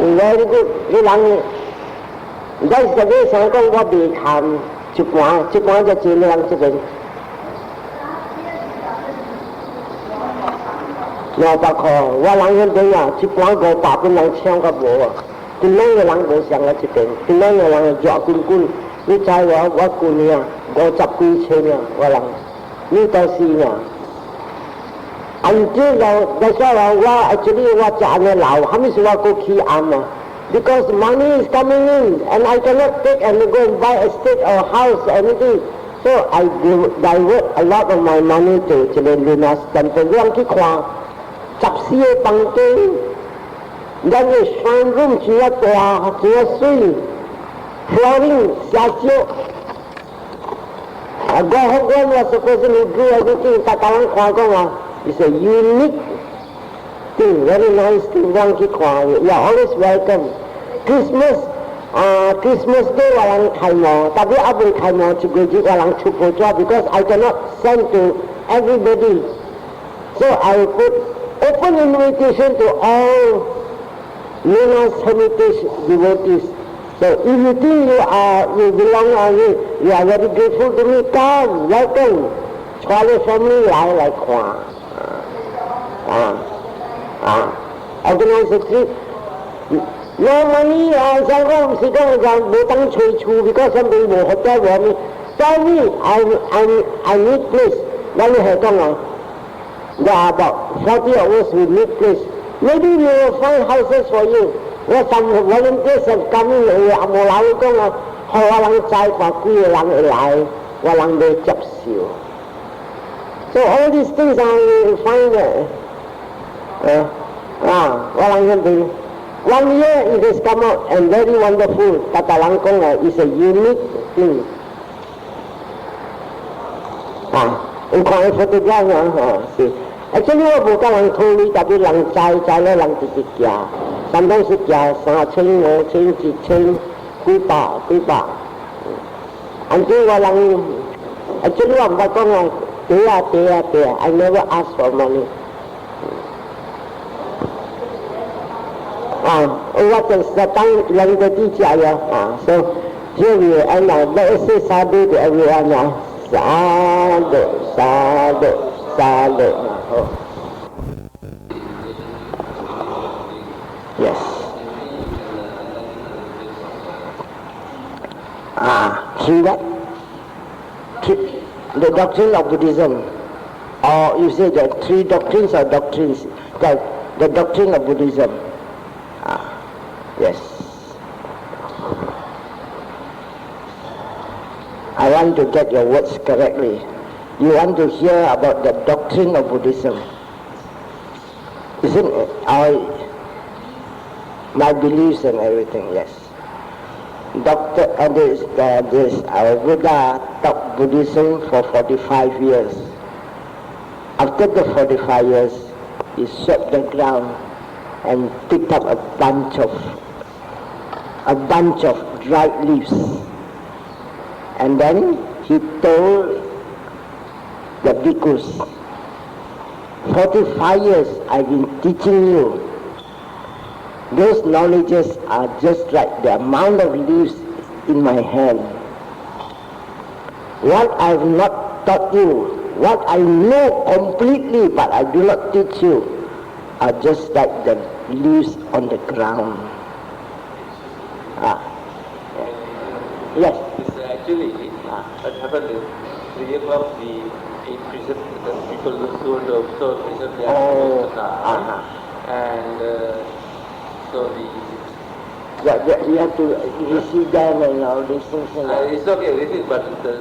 very good. 你人，在实际上讲，我未看一半就尽量这边。200块，我人迄边啊，一半500本人抢个无啊。今两个人无上我这边，今两个人热滚，你知我过年啊，50几千啊，我人，你都是啊。Until that's why我食安尼老，还没说我过去按啊。Because money is coming in and I cannot take and go and buy a estate or house or anything. So I divert a lot of my money to Lunas Temple. 我去看14个房间，咱个 shrine room 真啊大，真啊水 ，flooring 下少。我supposedly do everything， 但台湾看讲啊 ，it's a unique thing, very nice thing. 我去看 ，you are always welcome. Christmas Day 我人开幕，但係阿未開幕就過節我人出報紙 because I cannot send to everybody. So I put open invitation to all Lunas Heritage devotees. So if you think you belong or you are very grateful to me, come, welcome. 帶你 family 來看。organize a trip. No money, 香港唔是講就冇等隨處 because 佢冇學得我咪。Tell me, I need place. 嗱你係講啊 ，there are about 40 of us we need place. Maybe we will find houses for you. 我 some volunteers have come in 冇老講啊，我人載話幾個人會來，我人會接受。So all these things I find我人會。1 year it has come out and very wonderful. Kata langkong is a unique thing. In kong photograph see. Actually 我冇講人土里，特別人載咧人直直行，三當時行3000、5000、1000、幾百。Until 我人 actually 我唔係講啊，俾啊 I never ask for money. What is the time lang the teacher so here we end now. Let us say sadhu to everyone now. Sadhu. Yes. See that? The doctrine of Buddhism, or you say the 3 doctrines or doctrines, the doctrine of Buddhism. Yes. I want to get your words correctly. You want to hear about the doctrine of Buddhism. Isn't it? My beliefs and everything, yes. Our Buddha taught Buddhism for 45 years. After the 45 years, he swept the ground and picked up a bunch of dried leaves, and then he told the bhikkhus, 45 years I've been teaching you. Those knowledges are just like the amount of leaves in my hand. What I have not taught you, what I know completely but I do not teach you, are just like the leaves on the ground. Yes. Actually, what happened is 3 o'clock we imprisoned the people who want to observe prison. And so you have to receive them and all these things. It's okay, but the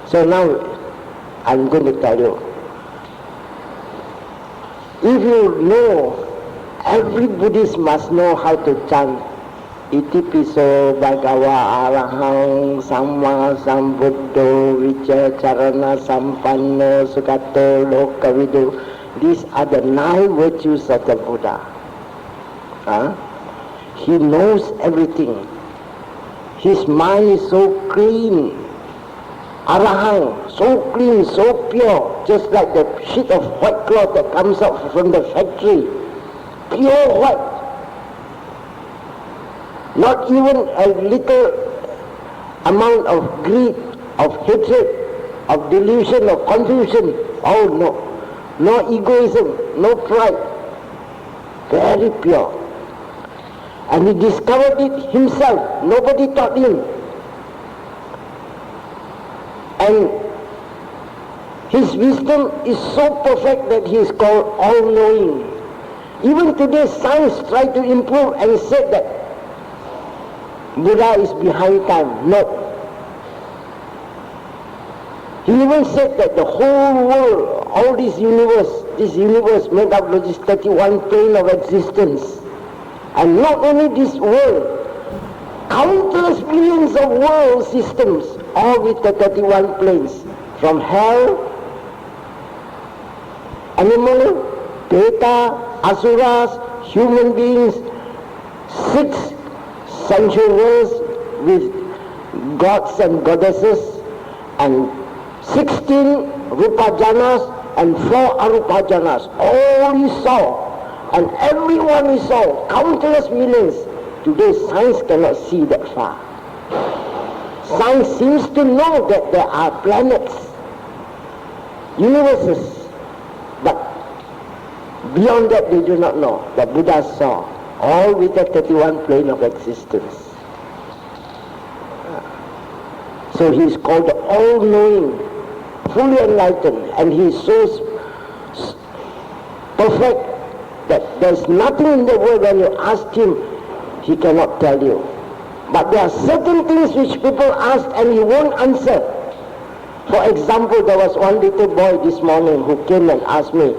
So now I'm going to tell you. If you know, every Buddhist must know how to chant Itipiso Bhagava Arahang Samma Sambuddho Vichacharana Sampanno Sukato Lokavidu. These are the 9 virtues of the Buddha. He knows everything. His mind is so clean. Arahang, so clean, so pure, just like the sheet of white cloth that comes out from the factory. pure white. Not even a little amount of greed, of hatred, of delusion, of confusion. Oh no. No egoism, no pride. Very pure. And he discovered it himself. Nobody taught him. And his wisdom is so perfect that he is called all-knowing. Even today science try to improve and said that Buddha is behind time. No. He even said that the whole world, all this universe made up of this 31 plane of existence. And not only this world, countless millions of world systems, all with the 31 planes, from hell, animal, Deta, asuras, human beings, 6 sensual worlds with gods and goddesses, and 16 rupajanas and 4 arupajanas. All he saw, and everyone he saw, countless millions. Today science cannot see that far. Science seems to know that there are planets, universes, but beyond that they do not know. The Buddha saw, all with the 31 plane of existence. So he is called the all-knowing, fully enlightened, and he is so perfect that there is nothing in the world when you ask him, he cannot tell you. But there are certain things which people ask and he won't answer. For example, there was one little boy this morning who came and asked me,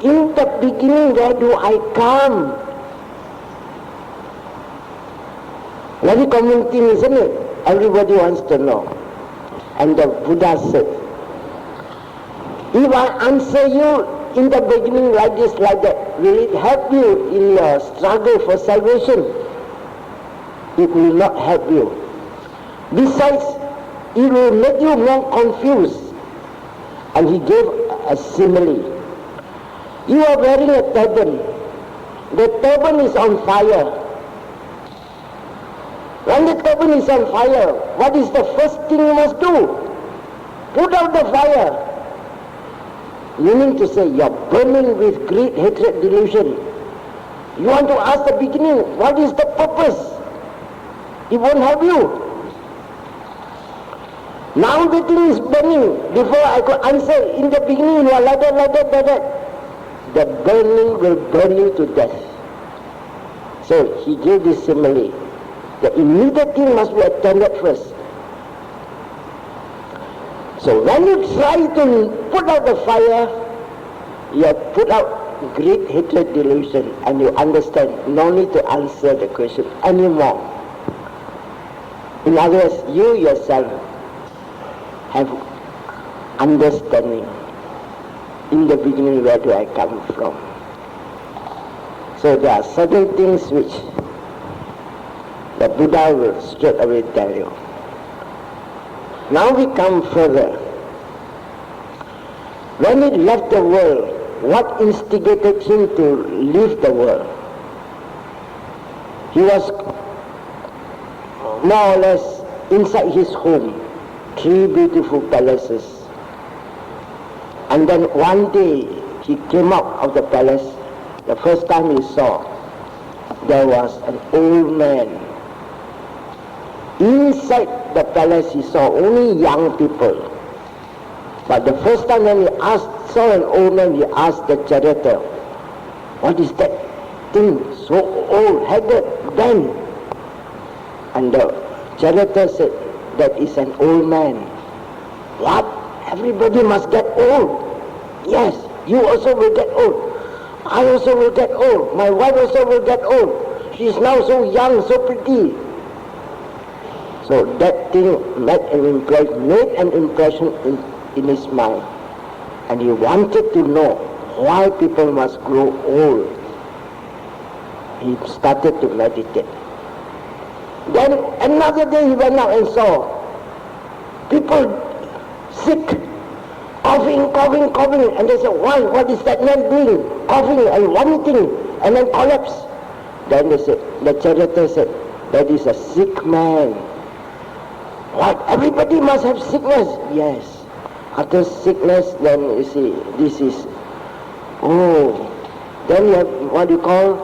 in the beginning, where do I come? Very common thing, isn't it? Everybody wants to know. And the Buddha said, if I answer you in the beginning like this, like that, will it help you in your struggle for salvation? It will not help you. Besides, it will make you more confused. And he gave a simile. You are wearing a turban. The turban is on fire. When the turban is on fire, what is the first thing you must do? Put out the fire. Meaning to say, you are burning with greed, hatred, delusion. You want to ask the beginning, what is the purpose? It won't help you. Now the thing is burning. Before I could answer, in the beginning you are like that. The burning will burn you to death. So he gave this simile. The immediate thing must be attended first. So when you try to put out the fire, you have put out greed, hatred, delusion, and you understand, no need to answer the question anymore. In other words, you yourself have understanding. In the beginning, where do I come from? So there are certain things which the Buddha will straight away tell you. Now we come further. When he left the world, what instigated him to leave the world? He was more or less inside his home, 3 beautiful palaces. And then one day he came out of the palace. The first time he saw, there was an old man. Inside the palace he saw only young people. But the first time when he saw an old man, he asked the charioteer, what is that thing so old, haggard, bent? And the charioteer said, that is an old man. What? Everybody must get old. Yes, you also will get old. I also will get old. My wife also will get old. She is now so young, so pretty. So that thing made an impression in his mind. And he wanted to know why people must grow old. He started to meditate. Then another day he went out and saw people sick, coughing, and they said, why? What is that man doing? Coughing and vomiting. and then collapsed. Then they said, the charioteer said, that is a sick man. What? Everybody must have sickness? Yes. After sickness, then you see, this is, then you have what you call,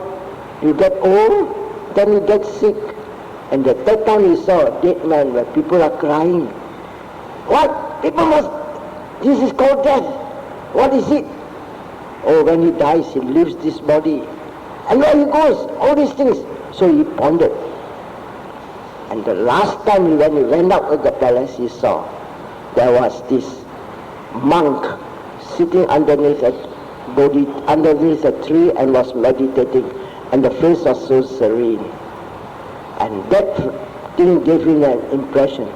you get old, then you get sick. And the third time you saw a dead man where people are crying. What? People must, this is called death. What is it? Oh, when he dies, he leaves this body. And where he goes, all these things. So he pondered. And the last time when he went out of the palace, he saw there was this monk sitting underneath a tree and was meditating. And the face was so serene. And that thing gave him an impression.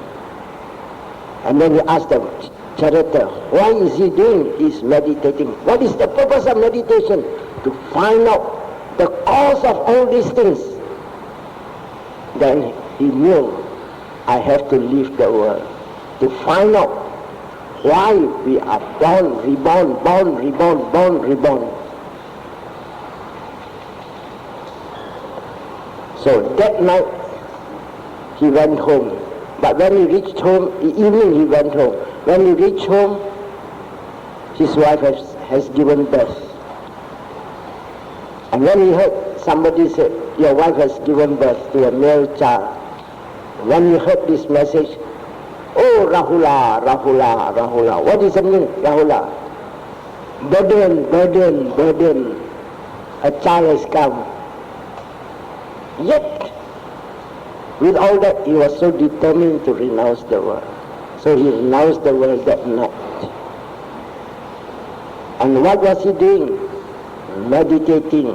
And then he asked the charioteer, why is he doing? He's meditating. What is the purpose of meditation? To find out the cause of all these things. Then he knew, I have to leave the world to find out why we are born, reborn, born, reborn, born, reborn. So that night he went home. But when he reached home, the evening he went home. When he reached home, his wife has given birth. And when he heard somebody say, your wife has given birth to a male child, when he heard this message, oh Rahula, Rahula, Rahula. What does it mean, Rahula? Burden, burden, burden. A child has come. Yet, with all that, he was so determined to renounce the world. So he renounced the world that night. And what was he doing? Meditating.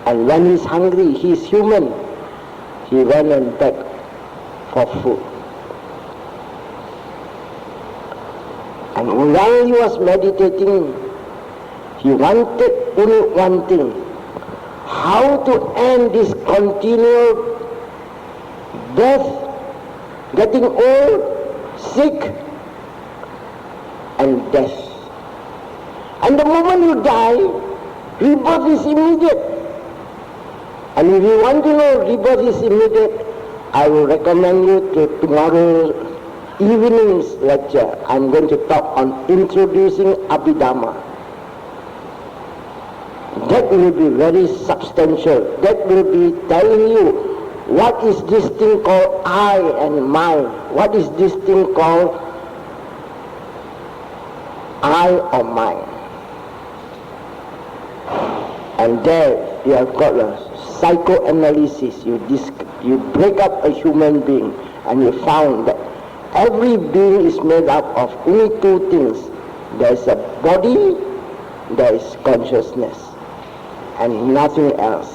And when he's hungry, he's human. He went and begged for food. And while he was meditating, he wanted only one thing. How to end this continual death, getting old, sick, and death. And the moment you die, rebirth is immediate. And if you want to know rebirth is immediate, I will recommend you to tomorrow evening's lecture. I'm going to talk on introducing Abhidhamma. That will be very substantial. That will be telling you what is this thing called I and mine? What is this thing called I or mine? And there you have got a psychoanalysis. You break up a human being and you found that every being is made up of only two things. There is a body, there is consciousness, and nothing else.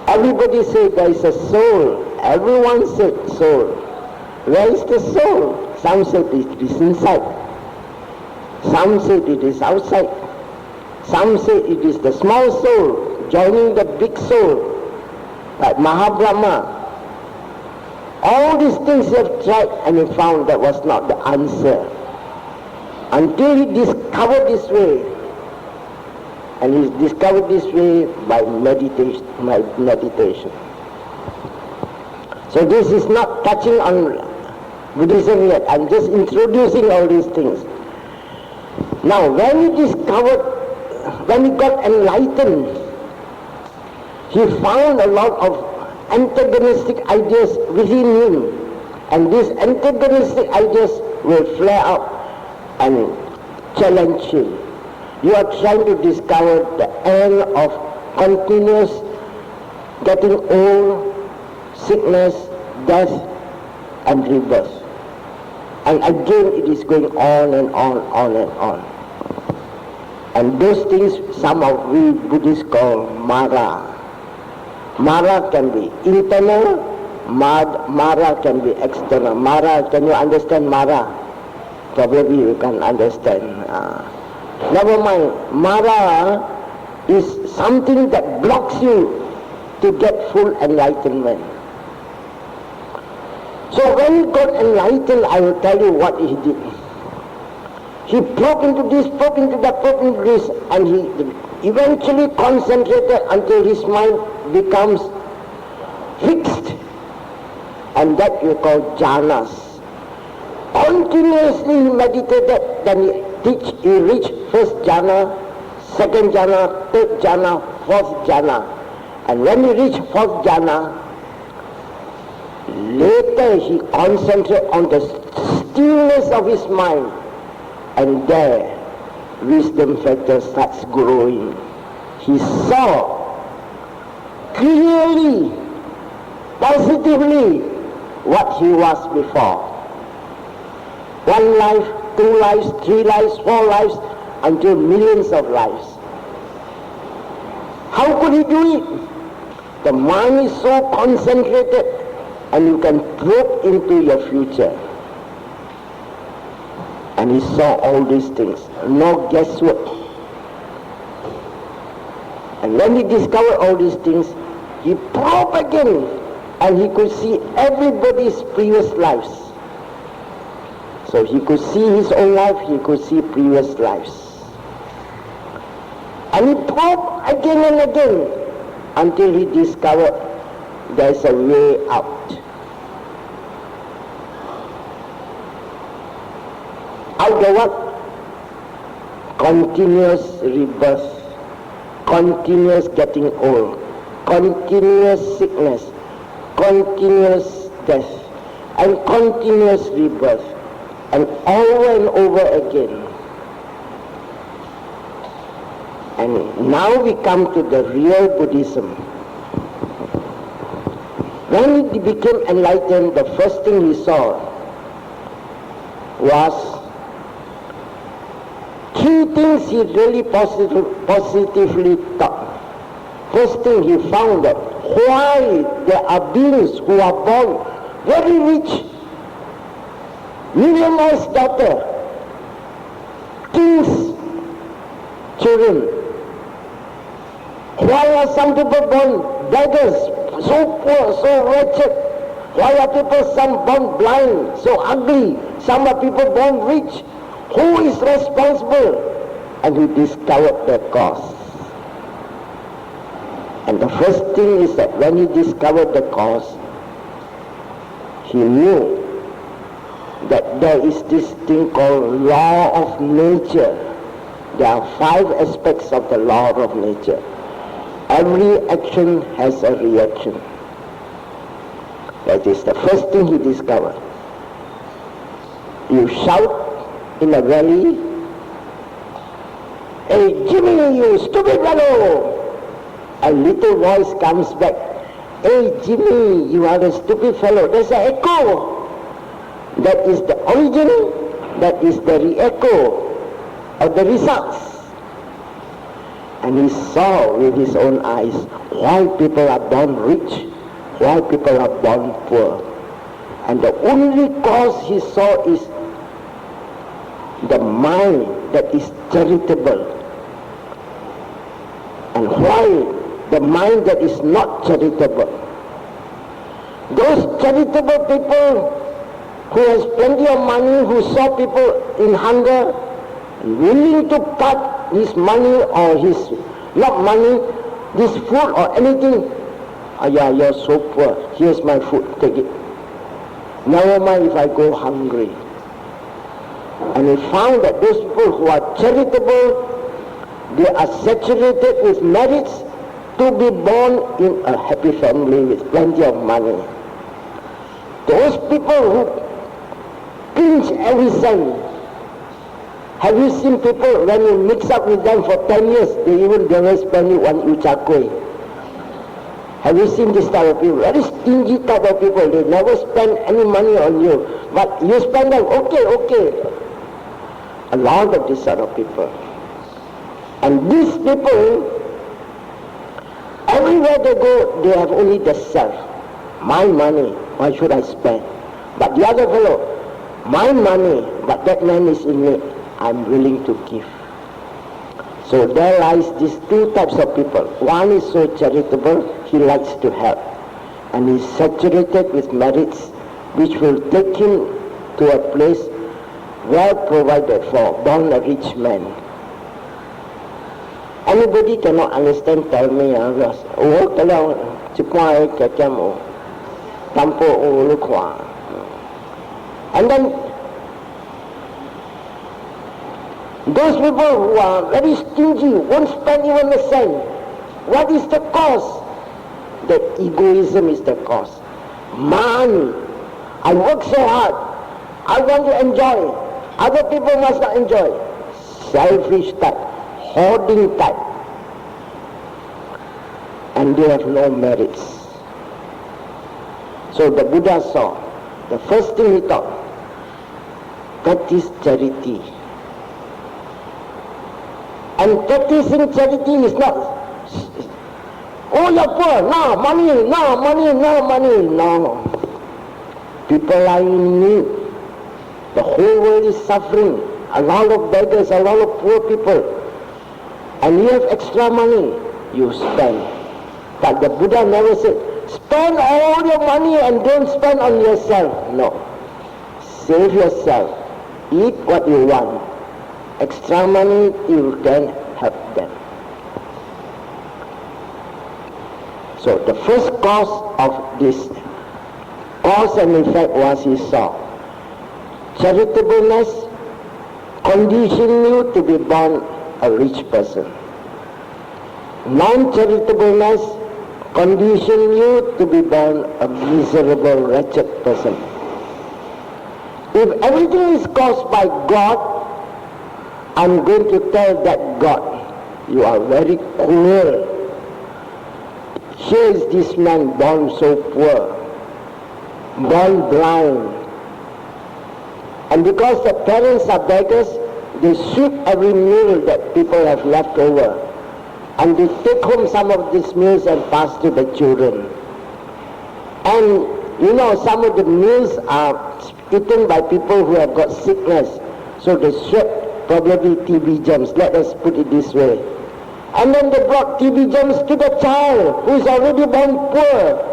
Everybody says there is a soul. Everyone said soul. Where is the soul? Some said it is inside. Some said it is outside. Some say it is the small soul joining the big soul, like Mahabrahma. All these things you have tried and he found that was not the answer. Until he discovered this way. And he discovered this way by meditation. So this is not touching on Buddhism yet. I'm just introducing all these things. Now, when he got enlightened, he found a lot of antagonistic ideas within him. And these antagonistic ideas will flare up and challenge him. You are trying to discover the end of continuous getting old, sickness, death, and rebirth. And again it is going on and on and on. And those things some of we Buddhists call Mara. Mara can be internal, Mara can be external. Mara, can you understand Mara? Probably you can understand. Never mind, Mara is something that blocks you to get full enlightenment. So when he got enlightened, I will tell you what he did. He broke into this, broke into that, broke into this, and eventually concentrated until his mind becomes fixed, and that you call jhanas. Continuously he meditated, then he reached first jhana, second jhana, third jhana, fourth jhana. And when he reached fourth jhana, later he concentrated on the stillness of his mind, and there wisdom factor starts growing. He saw clearly, positively what he was before. 1 life, 2 lives, 3 lives, 4 lives, until millions of lives. How could he do it? The mind is so concentrated, and you can probe into your future. And he saw all these things, no guesswork. And when he discovered all these things, he probed again, and he could see everybody's previous lives. So he could see his own life, he could see previous lives. And he probed again and again until he discovered there's a way out. Out of what? Continuous rebirth, continuous getting old, continuous sickness, continuous death, and continuous rebirth, and over again. And now we come to the real Buddhism. When he became enlightened, the first thing he saw was 3 things he really positively thought. First thing, he found that why there are beings who are born very rich, millionaire's daughter, king's children. Why are some people born beggars, so poor, so wretched? Why are people, some born blind, so ugly? Some are people born rich. Who is responsible? And he discovered the cause. And the first thing is that when he discovered the cause, he knew that there is this thing called law of nature. There are 5 aspects of the law of nature. Every action has a reaction. That is the first thing he discovered. You shout in a valley, "Hey Jimmy, you stupid fellow!" A little voice comes back, "Hey Jimmy, you are a stupid fellow." There's an echo. That is the origin, that is the re-echo of the results. And he saw with his own eyes why people are born rich, why people are born poor. And the only cause he saw is the mind that is charitable. And why the mind that is not charitable? Those charitable people who has plenty of money, who saw people in hunger, willing to cut his money or his, not money, this food or anything. Yeah, you're so poor, here's my food, take it. Never mind if I go hungry. And he found that those people who are charitable, they are saturated with merits to be born in a happy family with plenty of money. Those people who pinch every cent. Have you seen people, when you mix up with them for 10 years, they even never spend it 1 uchakwe? Have you seen this type of people? Very stingy type of people. They never spend any money on you. But you spend them, okay. A lot of this sort of people. And these people, everywhere they go, they have only the self. My money, why should I spend? But the other fellow, my money, but that man is in need, I'm willing to give. So there lies these 2 types of people. One is so charitable, he likes to help. And he's saturated with merits which will take him to a place well provided for, born a rich man. Anybody cannot understand, tell me. Oh, kalau cepat kacam tanpa lupa. And then those people who are very stingy won't spend even a cent. What is the cause? That egoism is the cause. Man, I work so hard. I want to enjoy. Other people must not enjoy. Selfish type, hoarding type. And they have no merits. So the Buddha saw, the first thing he thought, that is charity. And practicing charity is not, oh, you're poor, no money, no money, no money. No. People are in need. The whole world is suffering. A lot of beggars, a lot of poor people. And you have extra money, you spend. But the Buddha never said, spend all your money and don't spend on yourself. No. Save yourself. Eat what you want. Extra money, you can help them. So the first cause of this, cause and effect was he saw. Charitableness condition you to be born a rich person. Non-charitableness condition you to be born a miserable, wretched person. If everything is caused by God, I'm going to tell that God, you are very cruel. Here is this man born so poor, born blind. And because the parents are beggars, they sweep every meal that people have left over. And they take home some of these meals and pass to the children. And you know, some of the meals are eaten by people who have got sickness. So they sweat probably TB germs, let us put it this way. And then they brought TB germs to the child who is already born poor,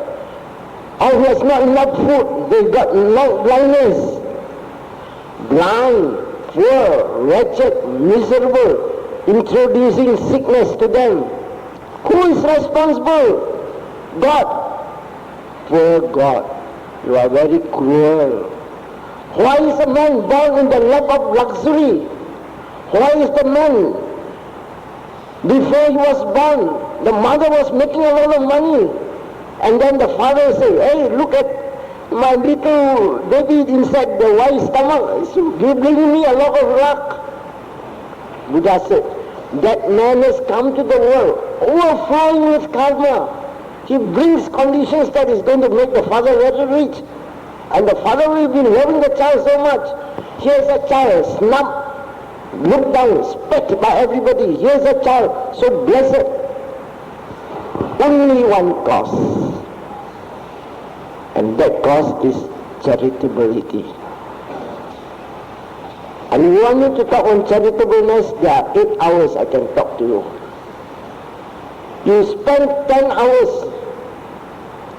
or who has not enough food. They got long blindness. Blind, poor, wretched, miserable, introducing sickness to them. Who is responsible? God. Poor God, you are very cruel. Why is a man born in the lap of luxury? Why is the man, before he was born, the mother was making a lot of money, and then the father said, hey, look at my little baby inside the wife's stomach, so you're bringing me a lot of luck. Buddha said, that man has come to the world overflowing with karma. He brings conditions that is going to make the father very rich. And the father will be loving the child so much. Here's a child, snubbed, looked down, spat by everybody. Here's a child, so blessed. Only one cause. And that cause is charitability. And if you want me to talk on charitableness, there are 8 hours I can talk to you. You spend 10 hours,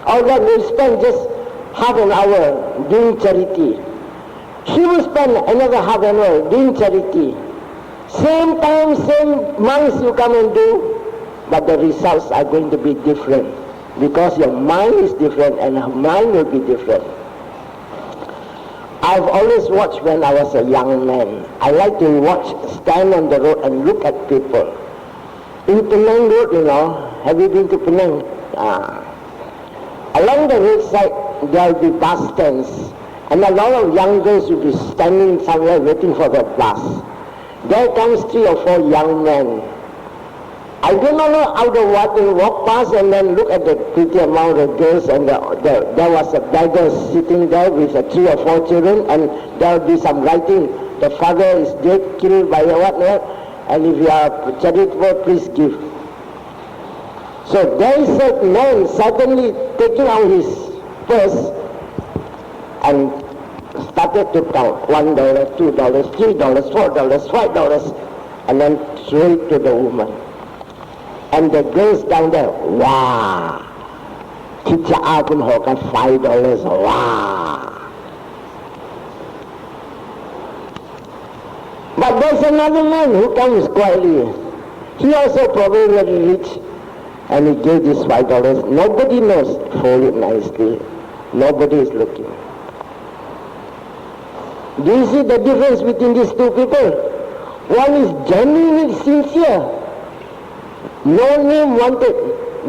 or then you spend just half an hour doing charity. He will spend another half an hour doing charity. Same time, same months you come and do, but the results are going to be different. Because your mind is different and her mind will be different. I've always watched when I was a young man. I like to watch, stand on the road and look at people. In Penang Road, you know, have you been to Penang? Along the roadside, there will be bus stands. And a lot of young girls will be standing somewhere waiting for the bus. There comes 3 or 4 young men. I do not know how they walk past and then look at the pretty amount of girls, and there was a beggar sitting there with 3 or 4 children, and there will be some writing, the father is dead, killed by whatnot, and if you are charitable, please give. So there is a man suddenly taking out his purse and started to count $1, $2, $3, $4, $5, and then throw it to the woman. And the girls down there, wow, teacher pun hokan $5, wow. But there's another man who comes quietly. He also probably very rich, and he gave this $5. Nobody knows. Fold it nicely. Nobody is looking. Do you see the difference between these two people? One is genuinely sincere. No name wanted.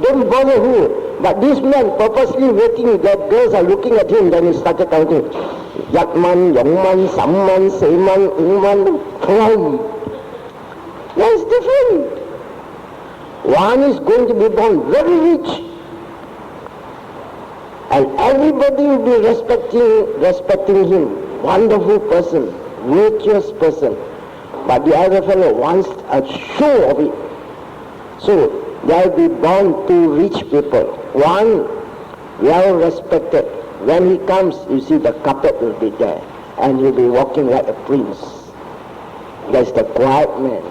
Don't bother who. But this man purposely waiting that girls are looking at him. Then he started counting. Yatman, Yongman, Samman, Seiman, Ingman, Pram. That's different. One is going to be born very rich. And everybody will be respecting him. Wonderful person, virtuous person. But the other fellow wants a show of it. So, there will be born two rich people. One, well respected. When he comes, you see the carpet will be there. And he'll be walking like a prince. That's the quiet man.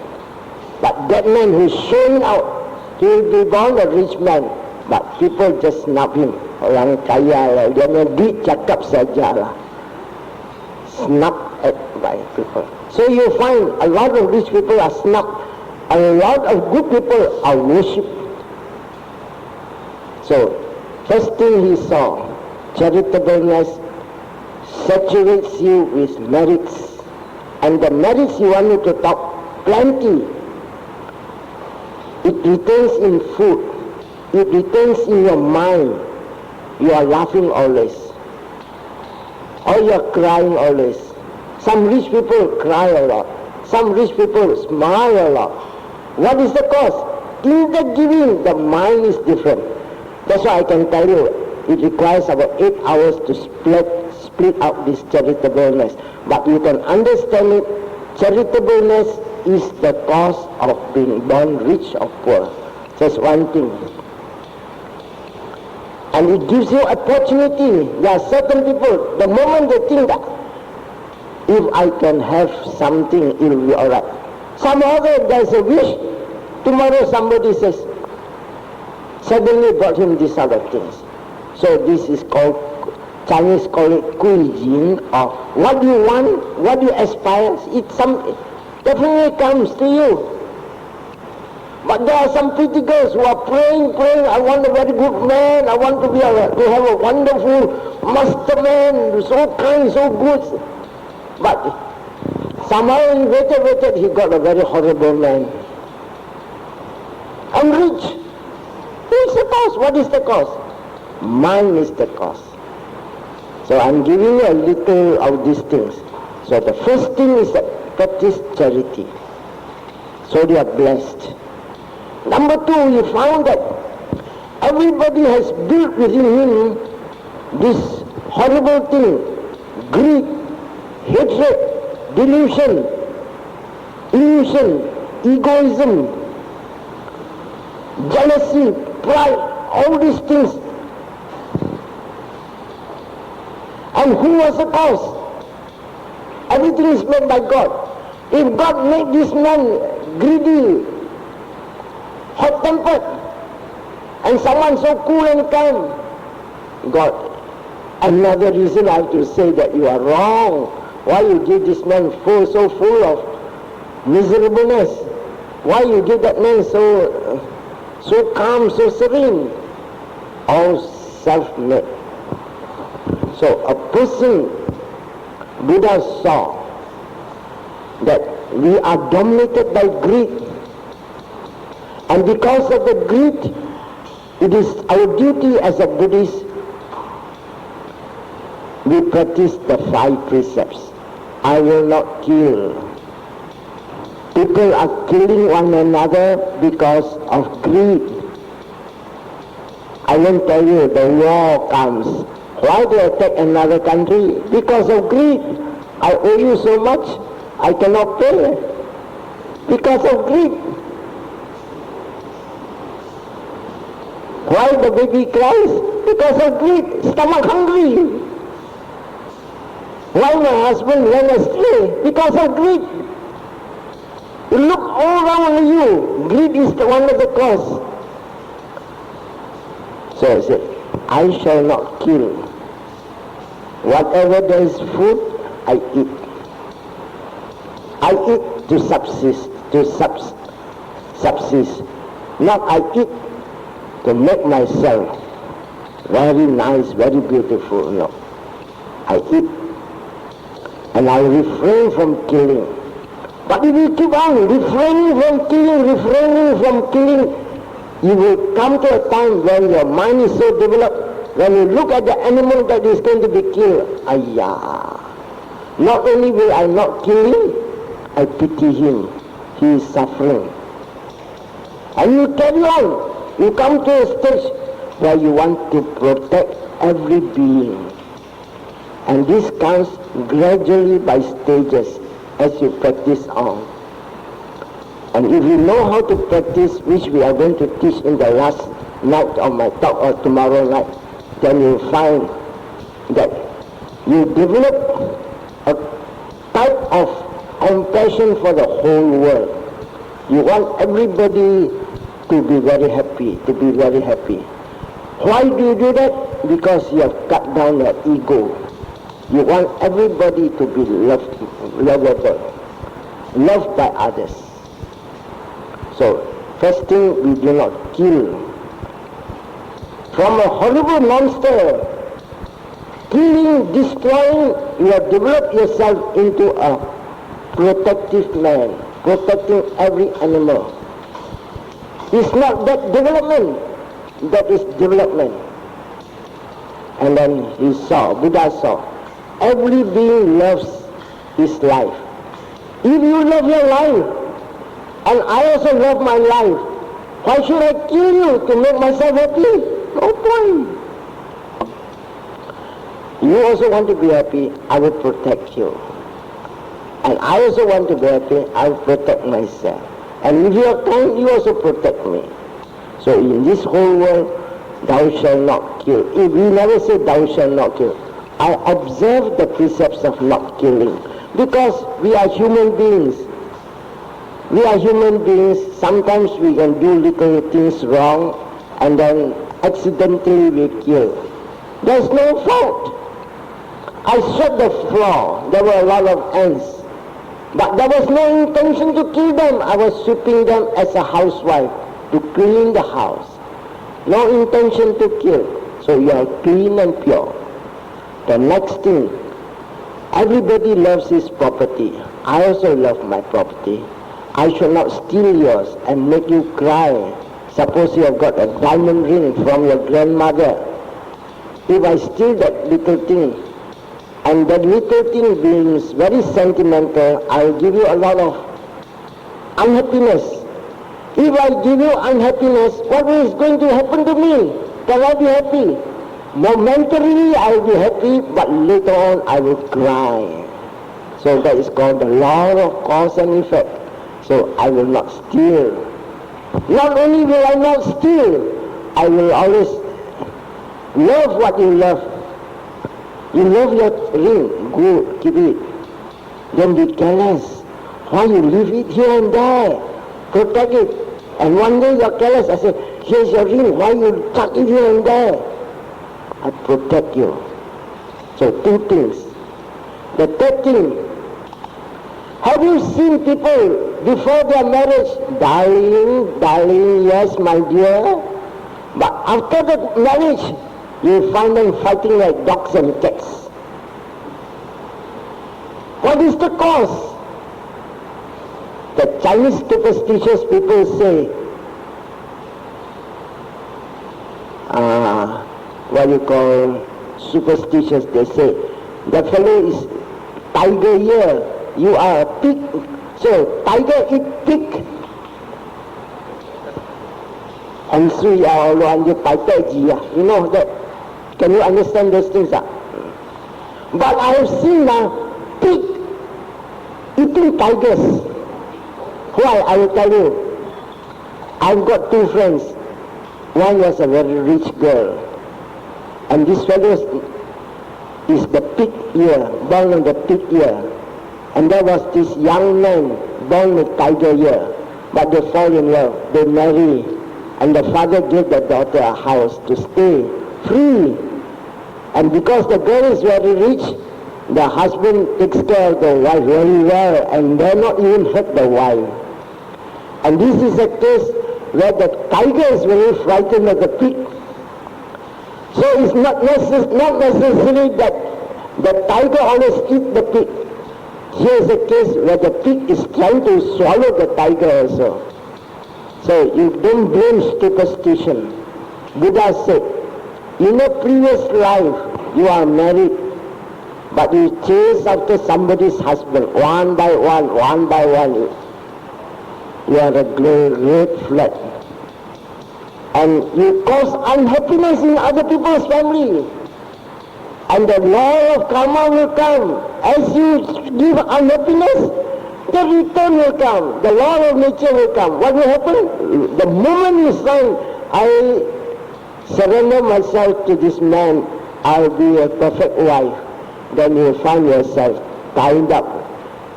But that man who's showing out, he will be born a rich man. But people just snub him. Orang kaya lah, dia duit cakap saja lah. Snubbed at by people. So you find a lot of rich people are snubbed. A lot of good people are worshipped. So, first thing he saw, charitableness saturates you with merits. And the merits you want me to talk, plenty. It returns in food. It returns in your mind. You are laughing always. Or you are crying always. Some rich people cry a lot. Some rich people smile a lot. What is the cause? In the giving, the mind is different. That's why I can tell you, it requires about 8 hours to split out this charitableness. But you can understand it, charitableness is the cause of being born rich or poor. Just one thing. And it gives you opportunity. There are certain people, the moment they think that, if I can have something, it will be alright. Somehow there's a wish. Tomorrow somebody says, suddenly brought him these other things. So this is called, Chinese call it kuijin, or what do you want, what do you aspire, it definitely comes to you. But there are some pretty girls who are praying, I want a very good man, I want to have a wonderful master man, so kind, so good. But somehow he waited, he got a very horrible man. I'm rich. What's the cause? What is the cause? Mine is the cause. So I'm giving you a little of these things. So the first thing is that practice charity. So you are blessed. Number two, you found that everybody has built within him this horrible thing, greed, hatred, delusion, illusion, egoism, jealousy, pride, all these things. And who was the cause? Everything is made by God. If God made this man greedy, hot-tempered, and someone so cool and calm, God, another reason I have to say that you are wrong. Why you give this man so full of miserableness? Why you give that man so calm, so serene? All self-made. So a person, Buddha saw that we are dominated by greed. And because of the greed, it is our duty as a Buddhist, we practice the 5 precepts. I will not kill. People are killing one another because of greed. I won't tell you, the war comes. Why do they attack another country? Because of greed. I owe you so much, I cannot pay. Because of greed. Why the baby cries? Because of greed. Stomach hungry. Why my husband went astray? Because of greed. You look all around you. Greed is one of the cause. So I said, I shall not kill. Whatever there is food, I eat. I eat to subsist, to subsist. Not I eat to make myself very nice, very beautiful. No. I eat and I refrain from killing. But if you keep on refraining from killing, you will come to a time when your mind is so developed, when you look at the animal that is going to be killed, not only will I not kill him, I pity him. He is suffering. And you carry on. You come to a stage where you want to protect every being. And this comes gradually by stages as you practice on. And if you know how to practice, which we are going to teach in the last night of my talk or tomorrow night, then you'll find that you develop a type of compassion for the whole world. You want everybody to be very happy, Why do you do that? Because you have cut down your ego. You want everybody to be lovable, loved by others. So, first thing, we do not kill. From a horrible monster, killing, destroying, you have developed yourself into a protective man, protecting every animal. It's not that development, that is development. And then Buddha saw, every being loves his life. If you love your life, and I also love my life, why should I kill you to make myself happy? No point. You also want to be happy, I will protect you. And I also want to be happy, I will protect myself. And if you are kind, you also protect me. So in this whole world, thou shalt not kill. If we never say thou shalt not kill, I observe the precepts of not killing. Because we are human beings. Sometimes we can do little things wrong and then accidentally we kill. There's no fault. I swept the floor. There were a lot of ants. But there was no intention to kill them. I was sweeping them as a housewife to clean the house. No intention to kill. So you are clean and pure. The next thing, everybody loves his property. I also love my property. I shall not steal yours and make you cry. Suppose you have got a diamond ring from your grandmother. If I steal that little thing, and that little thing being very sentimental, I will give you a lot of unhappiness. If I give you unhappiness, what is going to happen to me? Can I be happy? Momentarily I will be happy, but later on I will cry. So that is called the law of cause and effect. So I will not steal. Not only will I not steal, I will always love what you love. You love your ring, good, keep it. Don't be careless. Why you leave it here and there? Protect it. And one day you're careless, I say, here's your ring, why you tuck it here and there? I protect you. So two things. The third thing, have you seen people before their marriage, darling, yes my dear, but after the marriage, you find them fighting like dogs and cats. What is the cause? The Chinese superstitious people say, what you call superstitious, they say, the fellow is tiger ear, you are a pig, so tiger eat pig. And so you know that. Can you understand those things? But I have seen pig eating tigers. Why? I will tell you. I've got two friends. One was a very rich girl. And this fellow is the pig ear, born in the pig ear. And there was this young man born with tiger ear. But they fall in love. They marry. And the father gave the daughter a house to stay free. And because the girl is very rich, the husband takes care of the wife very well and dare not even hurt the wife. And this is a case where the tiger is very frightened of the pig. So it's not necessary that the tiger always eats the pig. Here is a case where the pig is trying to swallow the tiger also. So you don't blame superstition. Buddha said, in a previous life you are married, but you chase after somebody's husband, one by one. You are a red flag. And you cause unhappiness in other people's family. And the law of karma will come. As you give unhappiness, the return will come. The law of nature will come. What will happen? The moment you say, I surrender myself to this man, I'll be a perfect wife, then you find yourself tied up.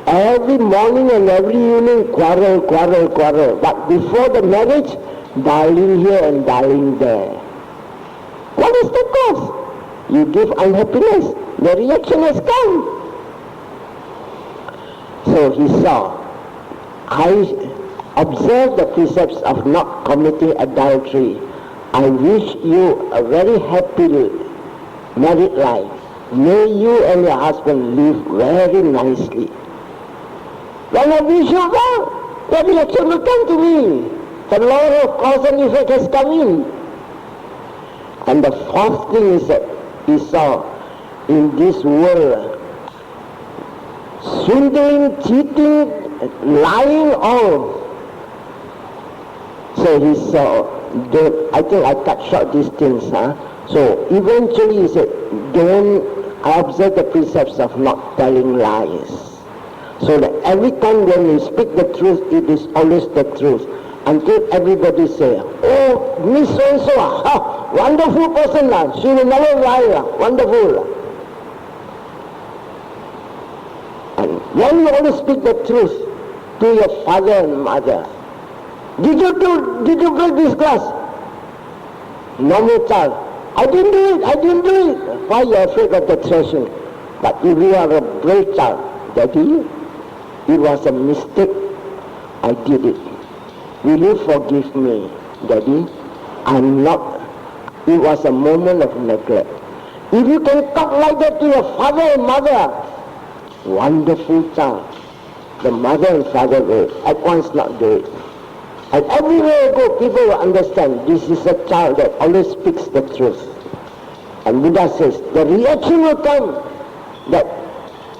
Every morning and every evening, quarrel. But before the marriage, darling here and darling there. What is the cause? You give unhappiness, the reaction has come. So he saw, I observe the precepts of not committing adultery. I wish you a very happy married life. May you and your husband live very nicely. When I wish you well, the reaction will come to me. The law of cause and effect has come in. And the fourth thing is that he saw in this world, swindling, cheating, lying, all. So he saw, I think I cut short these things. So eventually he said, don't observe the precepts of not telling lies. So that every time when you speak the truth, it is always the truth. Until everybody say, oh, Miss so-and-so, wonderful person, she will never lie, wonderful. And when you always speak the truth to your father and mother, did you break this glass? Normal child, I didn't do it. Why you are afraid of the thrashing? But if you are a brave child, Daddy, it was a mistake, I did it. Will you forgive me, Daddy? I'm not. It was a moment of neglect. If you can talk like that to your father and mother, wonderful child. The mother and father will at once not do it. And everywhere you go, people will understand this is a child that always speaks the truth. And Buddha says, the reaction will come that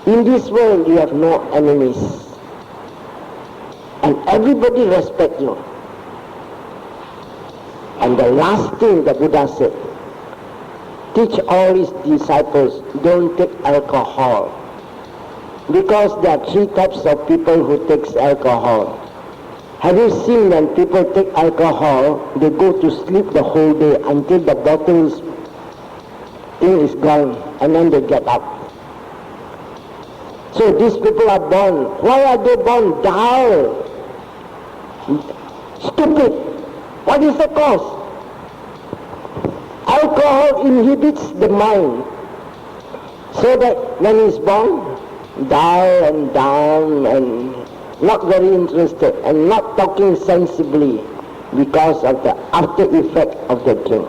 in this world you have no enemies. And everybody respect you. And the last thing the Buddha said, teach all his disciples, don't take alcohol. Because there are three types of people who takes alcohol. Have you seen when people take alcohol, they go to sleep the whole day until the bottle's thing is gone, and then they get up. So these people are born. Why are they born? Dull. Stupid. What is the cause? Alcohol inhibits the mind. So that when he's born, dull and down and not very interested and not talking sensibly because of the after effect of the drink.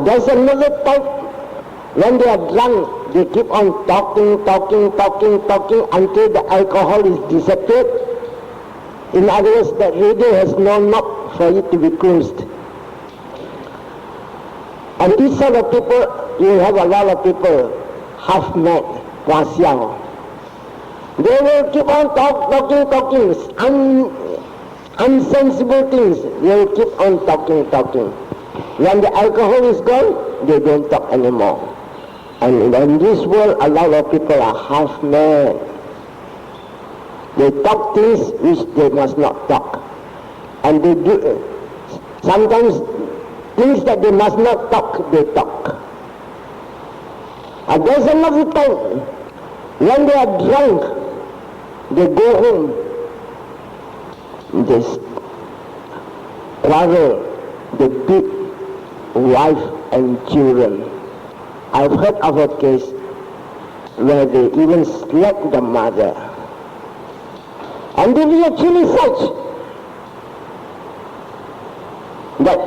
There's another type, when they are drunk, they keep on talking until the alcohol is disappeared. In other words, the radio has no knob for it to be closed. And these sort of people, you have a lot of people, half mad, guasiao. They will keep on talking, unsensible things. They will keep on talking. When the alcohol is gone, they don't talk anymore. And in this world, a lot of people are half mad. They talk things which they must not talk. And they do, sometimes things that they must not talk, they talk. And there's another time, when they are drunk, they go home, they quarrel, they beat wife and children. I've heard of a case where they even slapped the mother. And the reaction is such that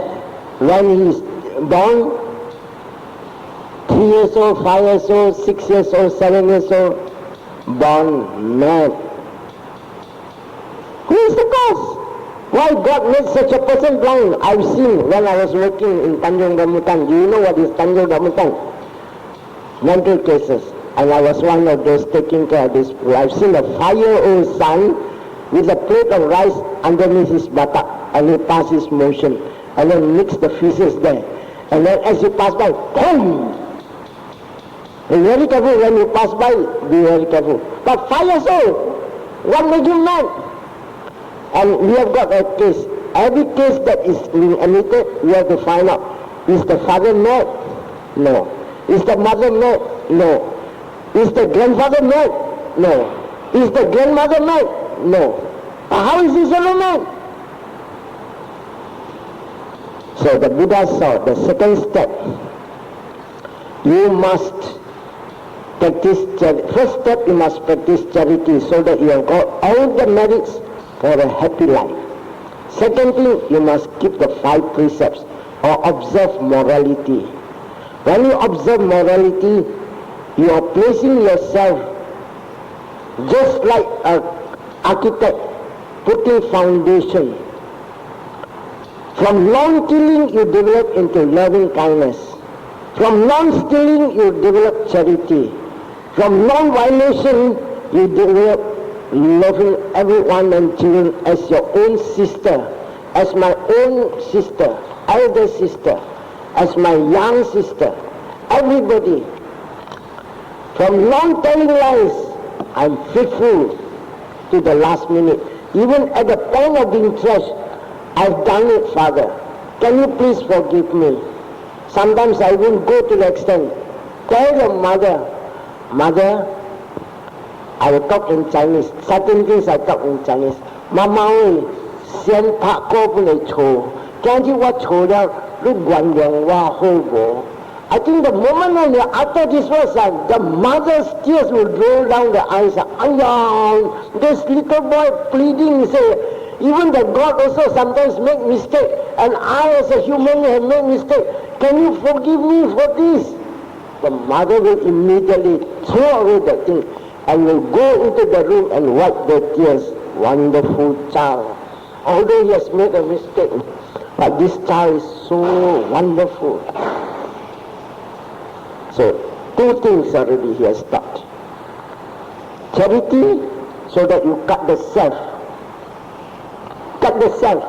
when he is born, 3 years old, 5 years old, 6 years old, 7 years old, born mad. Who is the cause? Why God made such a person blind? I've seen when I was working in Tanjung Rambutan. Do you know what is Tanjung Rambutan? Mental cases. And I was one of those taking care of this people. I've seen a 5-year-old son with a plate of rice underneath his buttock, and he passes motion, and then mix the feces there. And then as you pass by, boom! Be very careful when you pass by, be very careful. But 5 years old, what made him mad? And we have got a case. Every case that is being admitted, we have to find out. Is the father mad? No. Is the mother mad? No. Is the grandfather mad? No. Is the grandmother mad? No. How is this fellow mad? So the Buddha saw the second step. You must practice charity. First step, you must practice charity so that you have got all the merits for a happy life. Second thing, you must keep the 5 precepts or observe morality. When you observe morality, you are placing yourself just like an architect putting foundation. From non-killing, you develop into loving kindness. From non-stealing, you develop charity. From non-violation, you develop loving everyone and children as your own sister, as my own sister, elder sister, as my young sister, everybody. From non-telling lies, I'm faithful to the last minute. Even at the point of being trashed, I've done it, Father. Can you please forgive me? Sometimes I won't go to the extent. Tell the mother, Mother, I will talk in Chinese. Certain things I talk in Chinese. Mama ơi, 先拍歌俾你嘈，驚住我嘈了，你原諒我好無。I think the moment when you utter this words, the mother's tears will roll down the eyes. Ayah, this little boy pleading, say, even the God also sometimes make mistake, and I as a human have made mistake. Can you forgive me for this? The mother will immediately throw away the thing and will go into the room and wipe the tears. Wonderful child. Although he has made a mistake, but this child is so wonderful. So, 2 things already he has taught. Charity, so that you cut the self. Cut the self.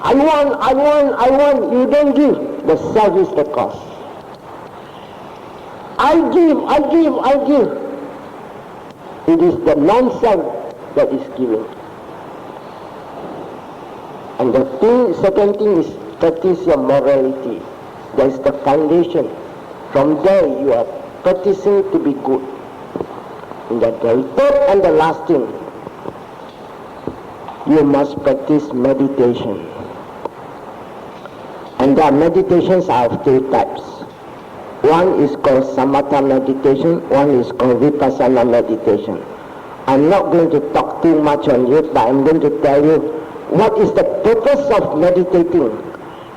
I want, you don't give. The self is the cause. I give. It is the non-self that is giving. And the second thing is practice your morality. That is the foundation. From there you are practicing to be good. And the third and the last thing, you must practice meditation. And the meditations are of 2 types. One is called samatha meditation, one is called vipassana meditation. I'm not going to talk too much on it, but I'm going to tell you what is the purpose of meditating.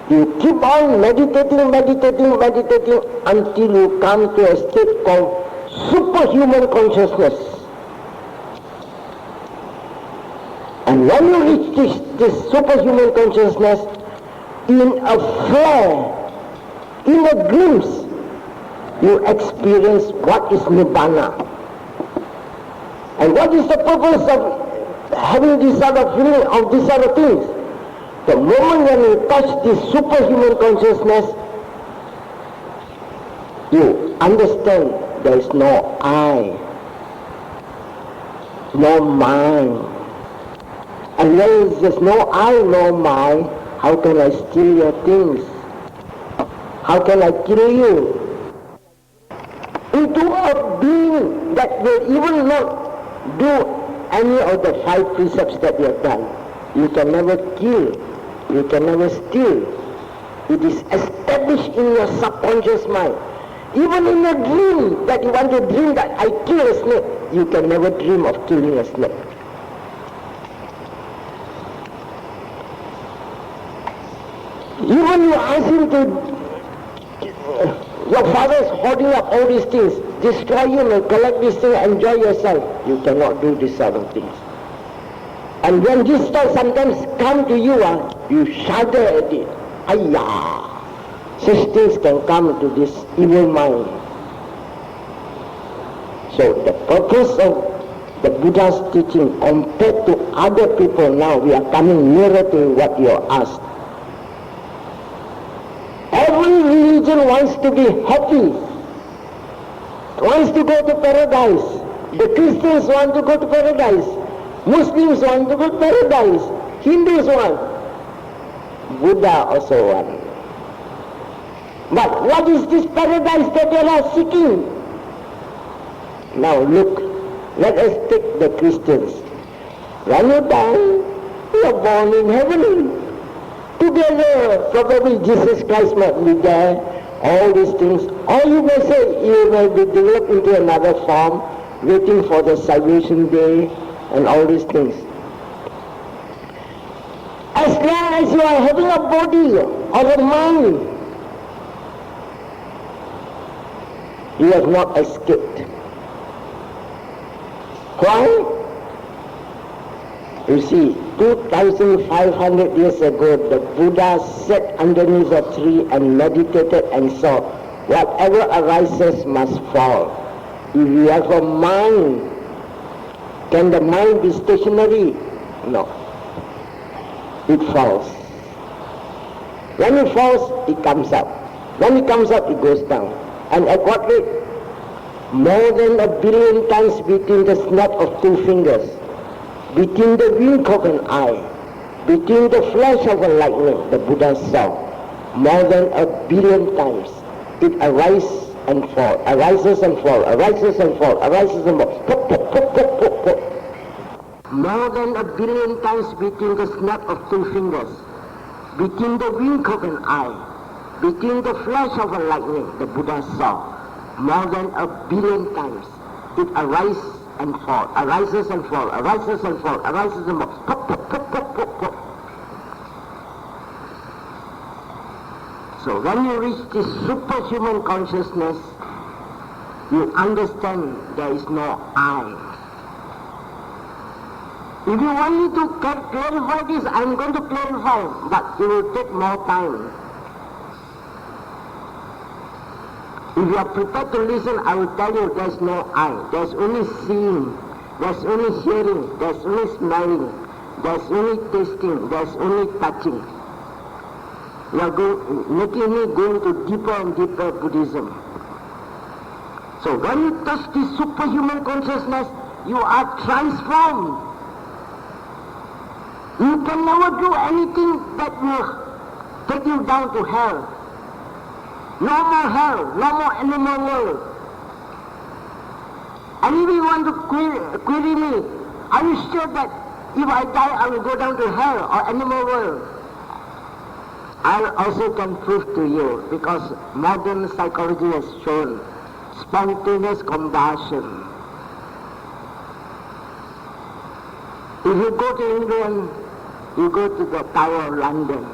You keep on meditating until you come to a state called superhuman consciousness. And when you reach this superhuman consciousness, in a flare, in a glimpse, you experience what is Nibbana. And what is the purpose of having this sort of feeling of these sort of things? The moment when you touch this superhuman consciousness, you understand there is no I, no mine. And when there's no I, no mine, how can I steal your things? How can I kill you? Into a being that will even not do any of the 5 precepts that you have done. You can never kill. You can never steal. It is established in your subconscious mind. Even in your dream that you want to dream that I kill a snake, you can never dream of killing a snake. Even you ask him to, your father is hoarding up all these things, destroy him and collect these things, enjoy yourself. You cannot do these sort of things. And when this thought sometimes come to you, you shudder at it. Ayah! Such things can come to this evil mind. So the purpose of the Buddha's teaching, compared to other people now, we are coming nearer to what you are asked. Every religion wants to be happy, wants to go to paradise. The Christians want to go to paradise. Muslims want to go to paradise. Hindus want. Buddha also want. But what is this paradise that they are seeking? Now look, let us take the Christians. When you die, you are born in heaven. Together, probably Jesus Christ might be there, all these things. Or you may say, you may be developed into another form, waiting for the salvation day, and all these things. As long as you are having a body or a mind, you have not escaped. Why? You see, 2,500 years ago, the Buddha sat underneath a tree and meditated and saw whatever arises must fall. If you have a mind, can the mind be stationary? No. It falls. When it falls, it comes up. When it comes up, it goes down. And at what rate? More than 1 billion times between the snap of 2 fingers, between the wink of an eye, between the flash of a lightning, the Buddha saw. More than 1 billion times. It arises and falls, arises and falls, arises and falls, arises and falls. Pop, pop, pop, pop, pop, pop. More than 1 billion times between the snap of 2 fingers, between the wink of an eye, between the flash of a lightning, the Buddha saw. More than 1 billion times. It arises and falls, arises and falls, arises and falls, arises and falls. Pop, pop, pop, pop, pop, pop. So when you reach this superhuman consciousness, you understand there is no I. If you want me to clarify this, I'm going to clarify, but it will take more time. If you are prepared to listen, I will tell you there's no I. There's only seeing, there's only hearing, there's only smelling, there's only tasting, there's only touching. You are making me go into deeper and deeper Buddhism. So when you touch this superhuman consciousness, you are transformed. You can never do anything that will take you down to hell. No more hell, no more animal world. And if you want to query me, are you sure that if I die I will go down to hell or animal world? I also can prove to you, because modern psychology has shown spontaneous combustion. If you go to England, you go to the Tower of London.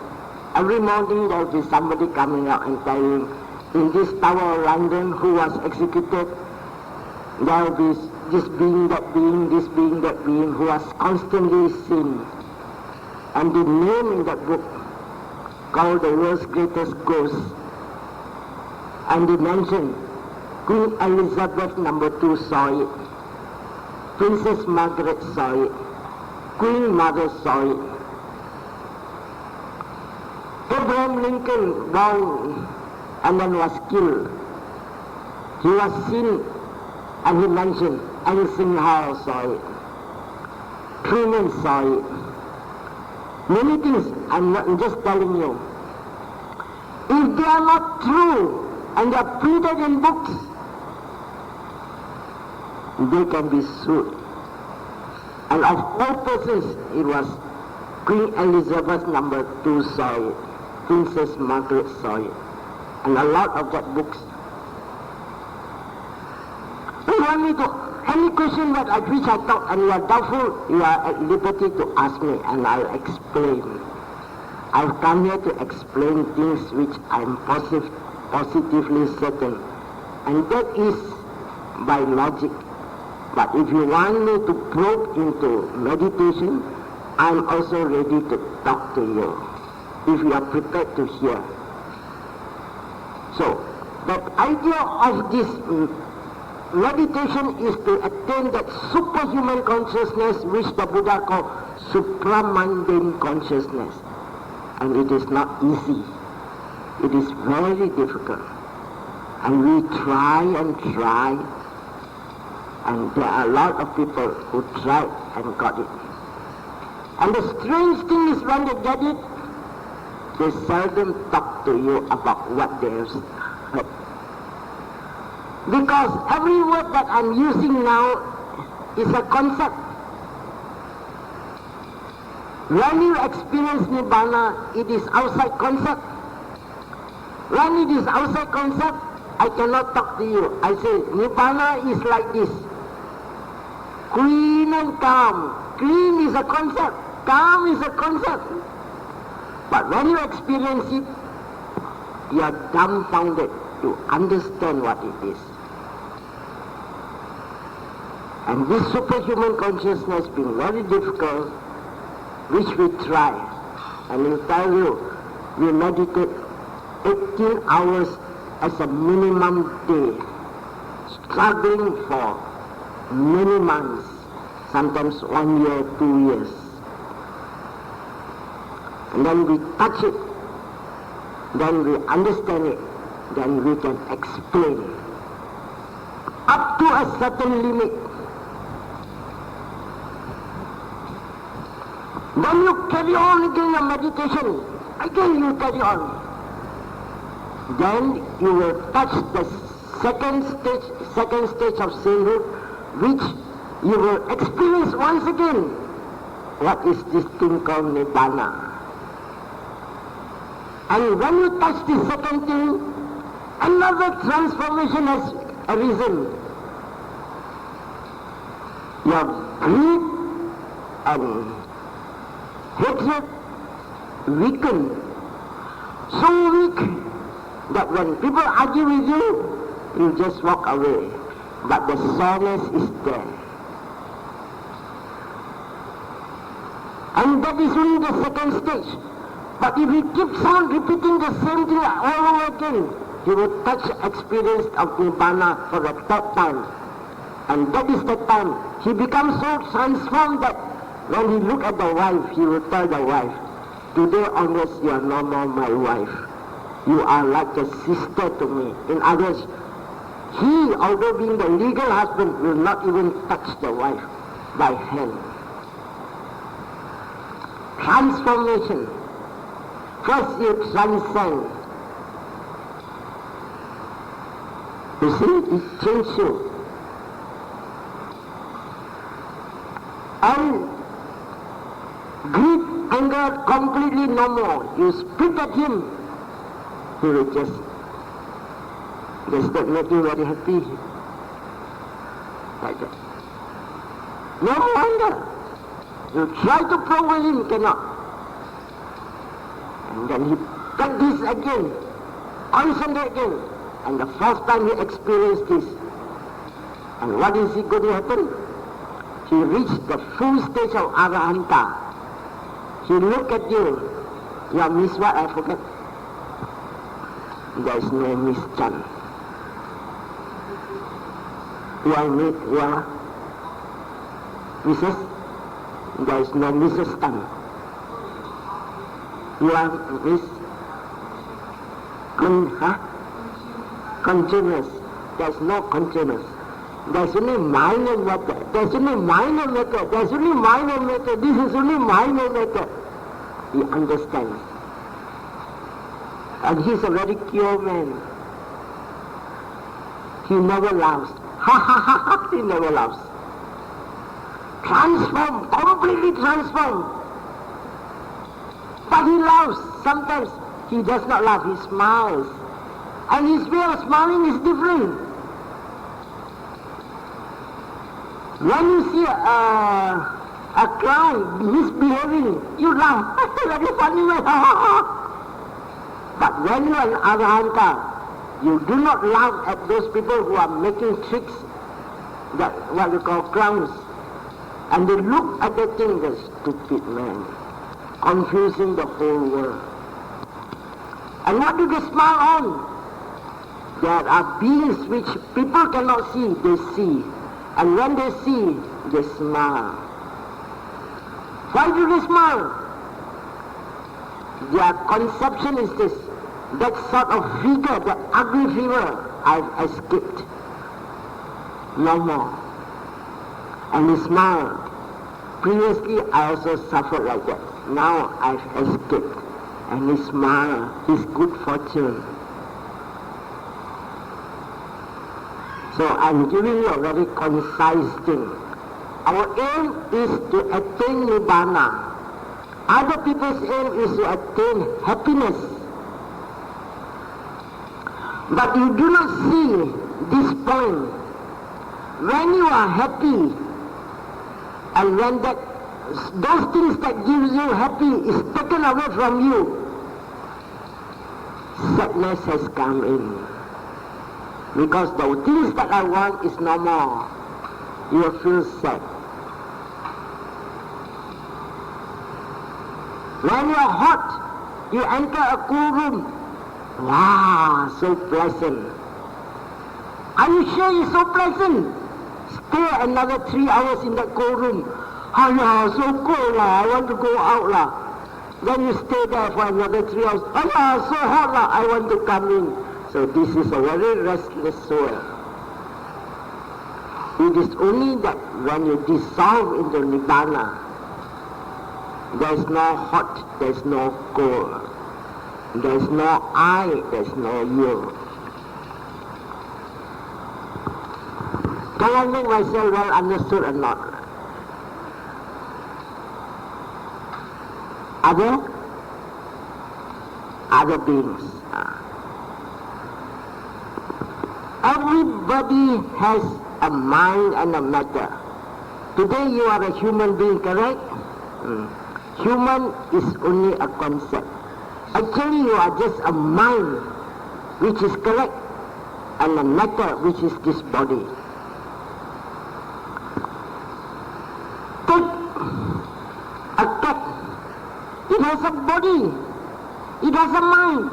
Every morning there will be somebody coming out and telling, in this Tower of London who was executed, there will be this being, that being, this being, that being, who was constantly seen. And the name in that book, called The World's Greatest Ghost, and they mentioned Queen Elizabeth II saw it, Princess Margaret saw it, Queen Mother saw it. Abraham Lincoln born and then was killed. He was seen and he mentioned Eisenhower saw it. Truman saw it. Many things, I'm just telling you. If they are not true and they are printed in books, they can be sued. And of all persons, it was Queen Elizabeth II saw it. Princess Margaret saw it. And a lot of that books. You want me to, any question that which I thought and you are doubtful, you are at liberty to ask me and I'll explain. I've come here to explain things which I'm positively certain, and that is by logic. But if you want me to probe into meditation, I'm also ready to talk to you, if you are prepared to hear. So, the idea of this meditation is to attain that superhuman consciousness which the Buddha called supramundane consciousness. And it is not easy. It is very difficult. And we try and try, and there are a lot of people who tried and got it. And the strange thing is, when they get it, they seldom talk to you about what they have heard. Because every word that I'm using now is a concept. When you experience Nibbana, it is outside concept. When it is outside concept, I cannot talk to you. I say, Nibbana is like this. Clean and calm. Clean is a concept. Calm is a concept. But when you experience it, you are dumbfounded to understand what it is. And this superhuman consciousness being very difficult, which we try. And I'll tell you, we meditate 18 hours as a minimum day, struggling for many months, sometimes 1 year, 2 years. And then we touch it, then we understand it, then we can explain it. Up to a certain limit. Then you carry on again your meditation. Again you carry on. Then you will touch the second stage of sainthood, which you will experience once again. What is this thing called Nibbana? And when you touch the second thing, another transformation has arisen. Your greed and hatred weaken, so weak that when people argue with you, you just walk away. But the soreness is there. And that is only the second stage. But if he keeps on repeating the same thing all over again, he will touch experience of Nibbana for the third time. And that is the time he becomes so transformed that when he look at the wife, he will tell the wife, today onwards you are no more my wife. You are like a sister to me. In other words, he, although being the legal husband, will not even touch the wife by hand. Transformation. First you transcend. You see, it changes you. And greed, anger, completely no more. You spit at him, he will just does that make you very happy? Like that. No wonder. You try to provoke him, cannot. And then he practice again, concentrate again. And the first time he experienced this, and what is it going to happen? He reached the full stage of Arahanta. He look at you. You miss what? I forget. There is no Miss Chan. You are Mrs. There is no Mrs. Tan. You are Miss Continuous. There is no continuous. There is only minor matter. There is only minor matter. There is only minor matter. This is only minor matter. He understands. And he is a very pure man. He never laughs. Ha ha ha ha, he never laughs. Transformed, completely transformed. But he laughs. Sometimes he does not laugh, he smiles. And his way of smiling is different. When you see a clown misbehaving, you laugh. Very funny. But when you are an arahanta, you do not laugh at those people who are making tricks, that what we call clowns. And they look at the thing, the stupid man, confusing the whole world. And what do they smile on? There are beings which people cannot see, they see. And when they see, they smile. Why do they smile? Their conception is this: that sort of figure, that ugly figure, I've escaped. No more. And he smiled. Previously I also suffered like that. Now I've escaped. And he smiled. His good fortune. So I'm giving you a very concise thing. Our aim is to attain Nibbana. Other people's aim is to attain happiness. But you do not see this point. When you are happy, and when those things that gives you happy is taken away from you, sadness has come in. Because the things that I want is no more. You feel sad. When you are hot, you enter a cool room. Wow, so pleasant. Are you sure it's so pleasant? Stay another 3 hours in that cold room. Oh yeah, so cold lah, I want to go out lah. Then you stay there for another 3 hours. Oh yeah, so hot lah, I want to come in. So this is a very restless soul. It is only that when you dissolve into Nibbana, there is no hot, there is no cold. There is no I, there is no you. Can I make myself well understood or not? Other beings. Everybody has a mind and a matter. Today you are a human being, correct? Human is only a concept. Actually you are just a mind, which is correct, and a matter, which is this body. Take a cat. It has a body. It has a mind.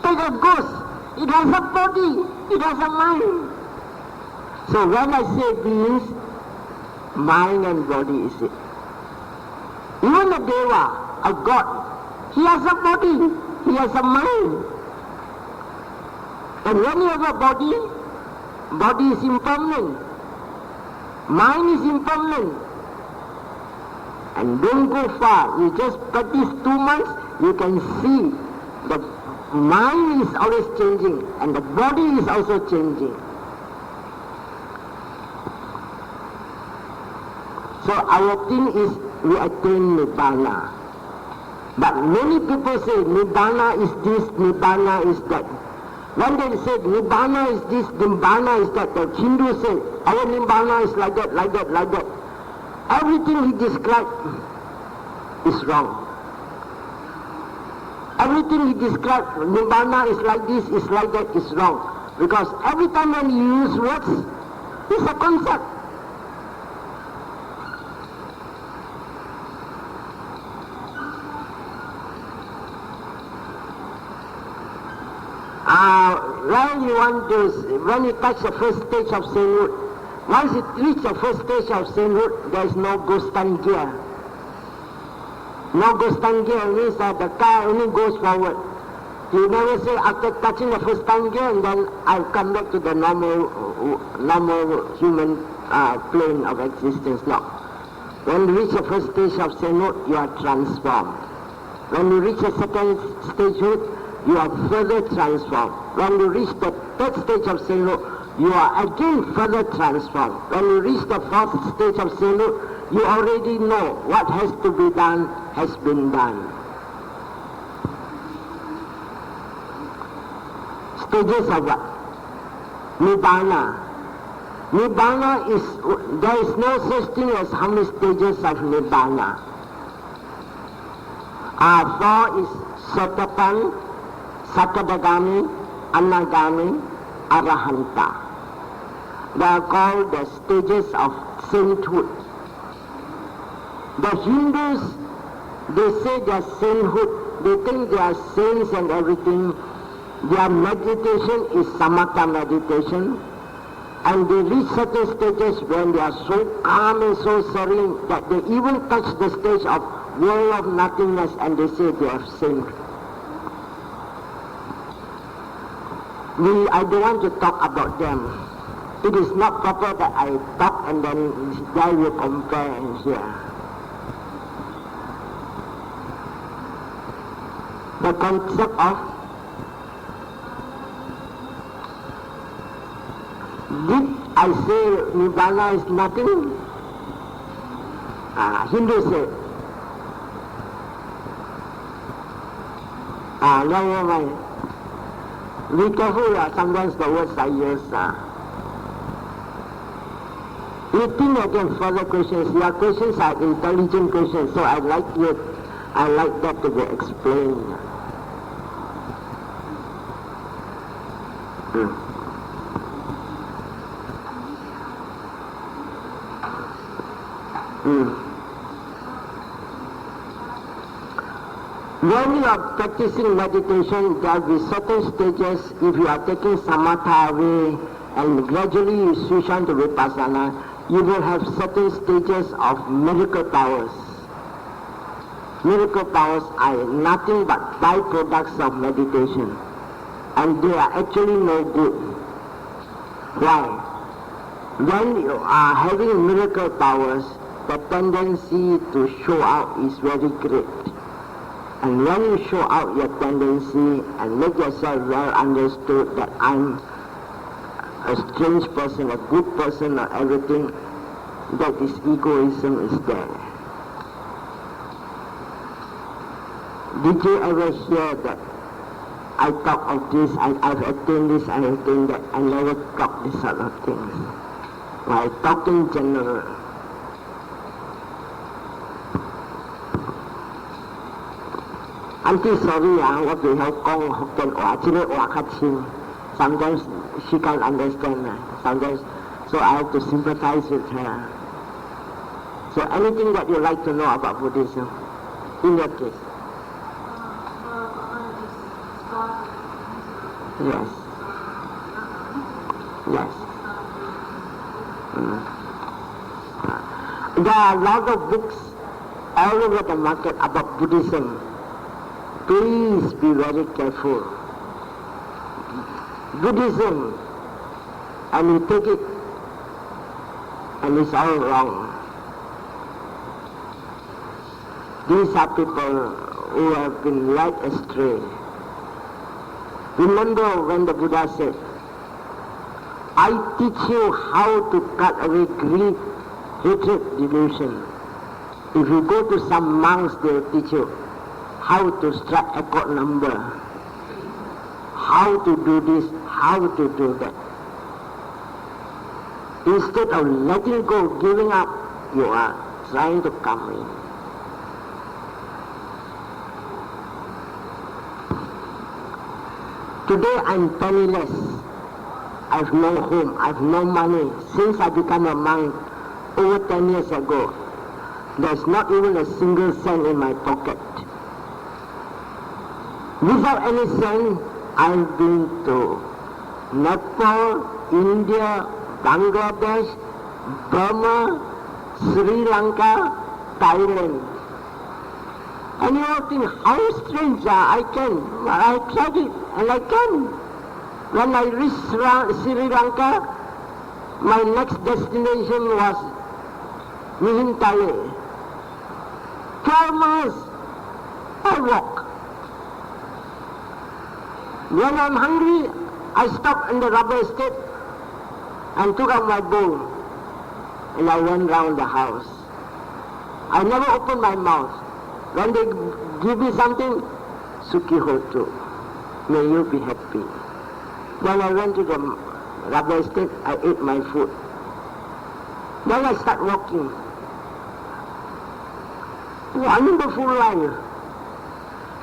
Take a ghost. It has a body. It has a mind. So when I say beings, mind and body is it. Even a deva, a god, he has a body. He has a mind. And when you have a body, body is impermanent. Mind is impermanent. And don't go far. You just practice 2 months, you can see the mind is always changing and the body is also changing. So our thing is we attain Nibbana. But many people say Nibbana is this, Nibbana is that. When they say Nibbana is this, Nibbana is that, the Hindu say our Nibbana is like that, like that, like that. Everything he described is wrong. Everything he described, Nibbana is like this, is like that, is wrong. Because every time when you use words, it's a concept. When you touch the first stage of sainthood, once you reach the first stage of sainthood, there is no Gostangia. No Gostangia means that the car only goes forward. You never say after touching the first tangia and then I'll come back to the normal human plane of existence. No. When you reach the first stage of sainthood, you are transformed. When you reach the second stagehood, you are further transformed. When you reach the third stage of sainthood, you are again further transformed. When you reach the fourth stage of sainthood, you already know what has to be done has been done. Stages of what? Nibbana. Nibbana there is no such thing as how many stages of Nibbana. 4 is Sotapan, Sakadagami, Anagami, Arahanta. They are called the stages of sainthood. The Hindus, they say they are sainthood. They think they are saints and everything. Their meditation is samatha meditation. And they reach certain stages when they are so calm and so serene that they even touch the stage of world of nothingness and they say they are saint. I don't want to talk about them. It is not proper that I talk and then they will compare and share. The concept of did I say Nibbana is nothing? Hindus say. Never mind. Be careful, sometimes the words I use. You think again further questions. Your questions are intelligent questions, so I like that to be explained. When you are practicing meditation, there will be certain stages. If you are taking samatha away and gradually you switch on to vipassana, you will have certain stages of miracle powers. Miracle powers are nothing but byproducts of meditation, and they are actually no good. Why? When you are having miracle powers, the tendency to show out is very great. And when you show out your tendency and make yourself well understood that I'm a strange person, a good person, or everything, that is egoism is there. Did you ever hear that I talk of this, I've attained this, I attained that? I never talk this sort of things. I talk in general. Auntie, sorry, what we have called Hokkien. Sometimes she can't understand. Sometimes, so I have to sympathize with her. So anything that you like to know about Buddhism, in your case? Yes. Yes. There are a lot of books all over the market about Buddhism. Please be very careful. Buddhism, and you take it, and it's all wrong. These are people who have been led astray. Remember when the Buddha said, I teach you how to cut away greed, hatred, delusion. If you go to some monks, they will teach you how to strike a chord number, how to do this, how to do that. Instead of letting go, giving up, you are trying to come in. Today I'm penniless. I've no home, I've no money. Since I became a monk over 10 years ago, there's not even a single cent in my pocket. Without any cent, I've been to Nepal, India, Bangladesh, Burma, Sri Lanka, Thailand. And you all think, how strange I tried it and I can. When I reached Sri Lanka, my next destination was Mihintale. 12 miles, I walk. When I'm hungry, I stop in the rubber estate and took out my bowl and I went round the house. I never opened my mouth. When they give me something, Sukhi Hotu, may you be happy. When I went to the rubber estate, I ate my food. Then I start walking. Wonderful life.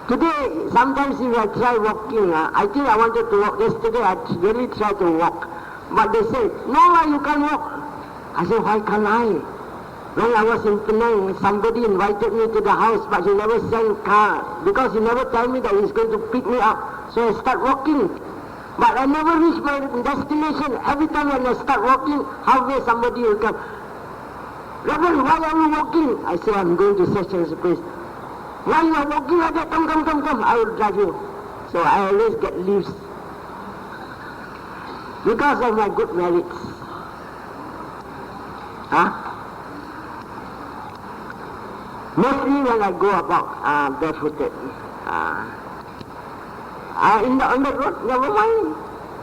Today, sometimes if I try walking, I think I wanted to walk. Yesterday I really tried to walk. But they say, no, you can't walk. I said, why can't I? When I was in Penang, somebody invited me to the house, but he never sent car, because he never told me that he's going to pick me up. So I start walking. But I never reach my destination. Every time when I start walking, halfway somebody will come. Reverend, why are you walking? I say, I'm going to such a place. Why you are walking like that? Come. I will drive you. So I always get leaves. Because of my good merits. Mostly when I go about barefooted. On the road, never mind.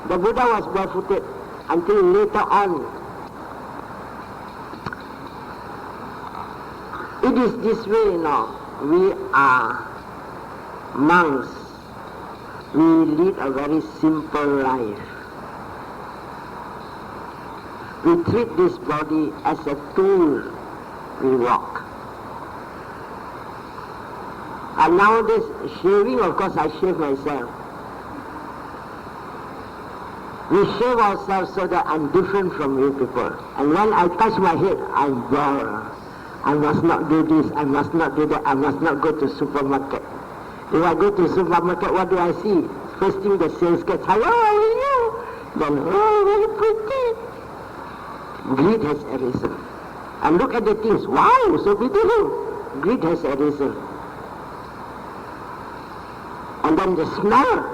The Buddha was barefooted until later on. It is this way, we are monks. We lead a very simple life. We treat this body as a tool. We walk. And nowadays, shaving, of course, I shave myself. We shave ourselves so that I'm different from you people. And when I touch my head, I'm bored. I must not do this, I must not do that, I must not go to supermarket. If I go to supermarket, what do I see? First thing the sales gets, hello, how are you? Then, oh, very pretty. Greed has arisen. And look at the things, wow, so beautiful. Greed has arisen. And then the smell,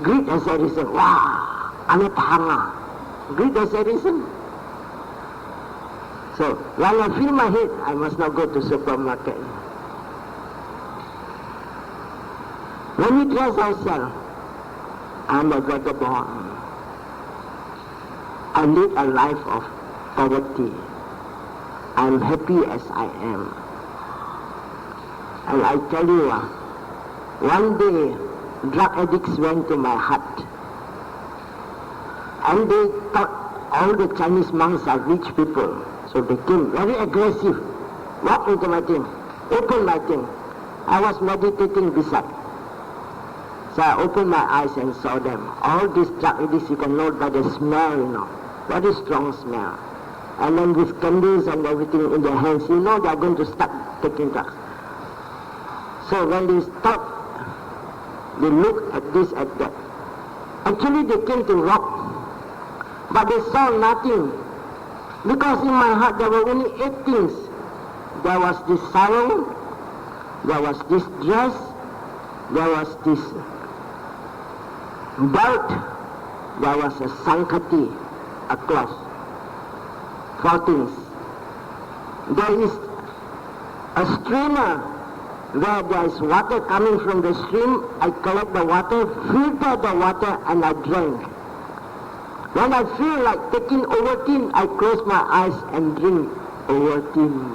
greed has arisen. Wow, anatahanga. Greed has arisen. So, when I feel my head, I must not go to supermarket. When we dress ourselves, I'm a vagabond. I live a life of poverty. I'm happy as I am. And I tell you, one day, drug addicts went to my hut. And they thought all the Chinese monks are rich people. So they came very aggressive, walked into my thing, opened my thing. I was meditating beside. So I opened my eyes and saw them. All these drug addicts, you can know by the smell, very strong smell. And then with candles and everything in their hands, they are going to start taking drugs. So when they stop, they look at this, at that. Actually they came to rob, but they saw nothing. Because in my heart there were only 8 things. There was this sarong, there was this dress, there was this belt, there was a sankati, a cloth. 4 things. There is a strainer where there is water coming from the stream. I collect the water, filter the water, and I drink. When I feel like taking Ovaltine, I close my eyes and drink Ovaltine.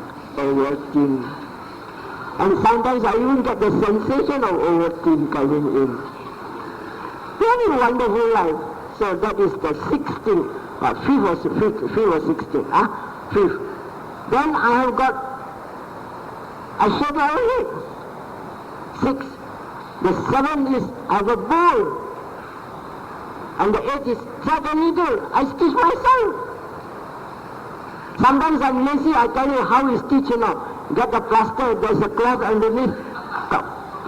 And sometimes I even get the sensation of Ovaltine coming in. Very wonderful life. So that is the 6th thing. Fifth or 6th thing. Fifth. Then I have got a shave my head. 6. The 7th is I have a bowl. And the 8th is thread and needle. I stitch myself. Sometimes I'm lazy, I tell you how we stitch, Get the plaster, there's a cloth underneath.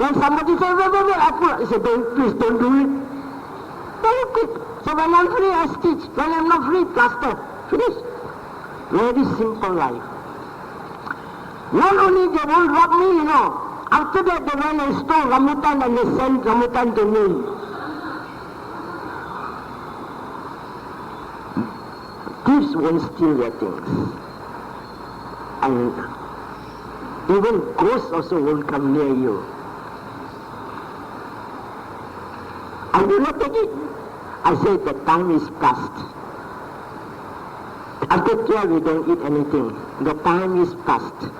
When somebody says, wait, I pull. I say, please don't do it. Very quick. So when I'm free, I stitch. When I'm not free, plaster. Finish. Very simple life. Not only they won't rob me, After that, they went and stole rambutan and they sent rambutan to me. Thieves won't steal their things. And even ghosts also won't come near you. I do not take it. I say the time is past. After 12 we don't eat anything. The time is past.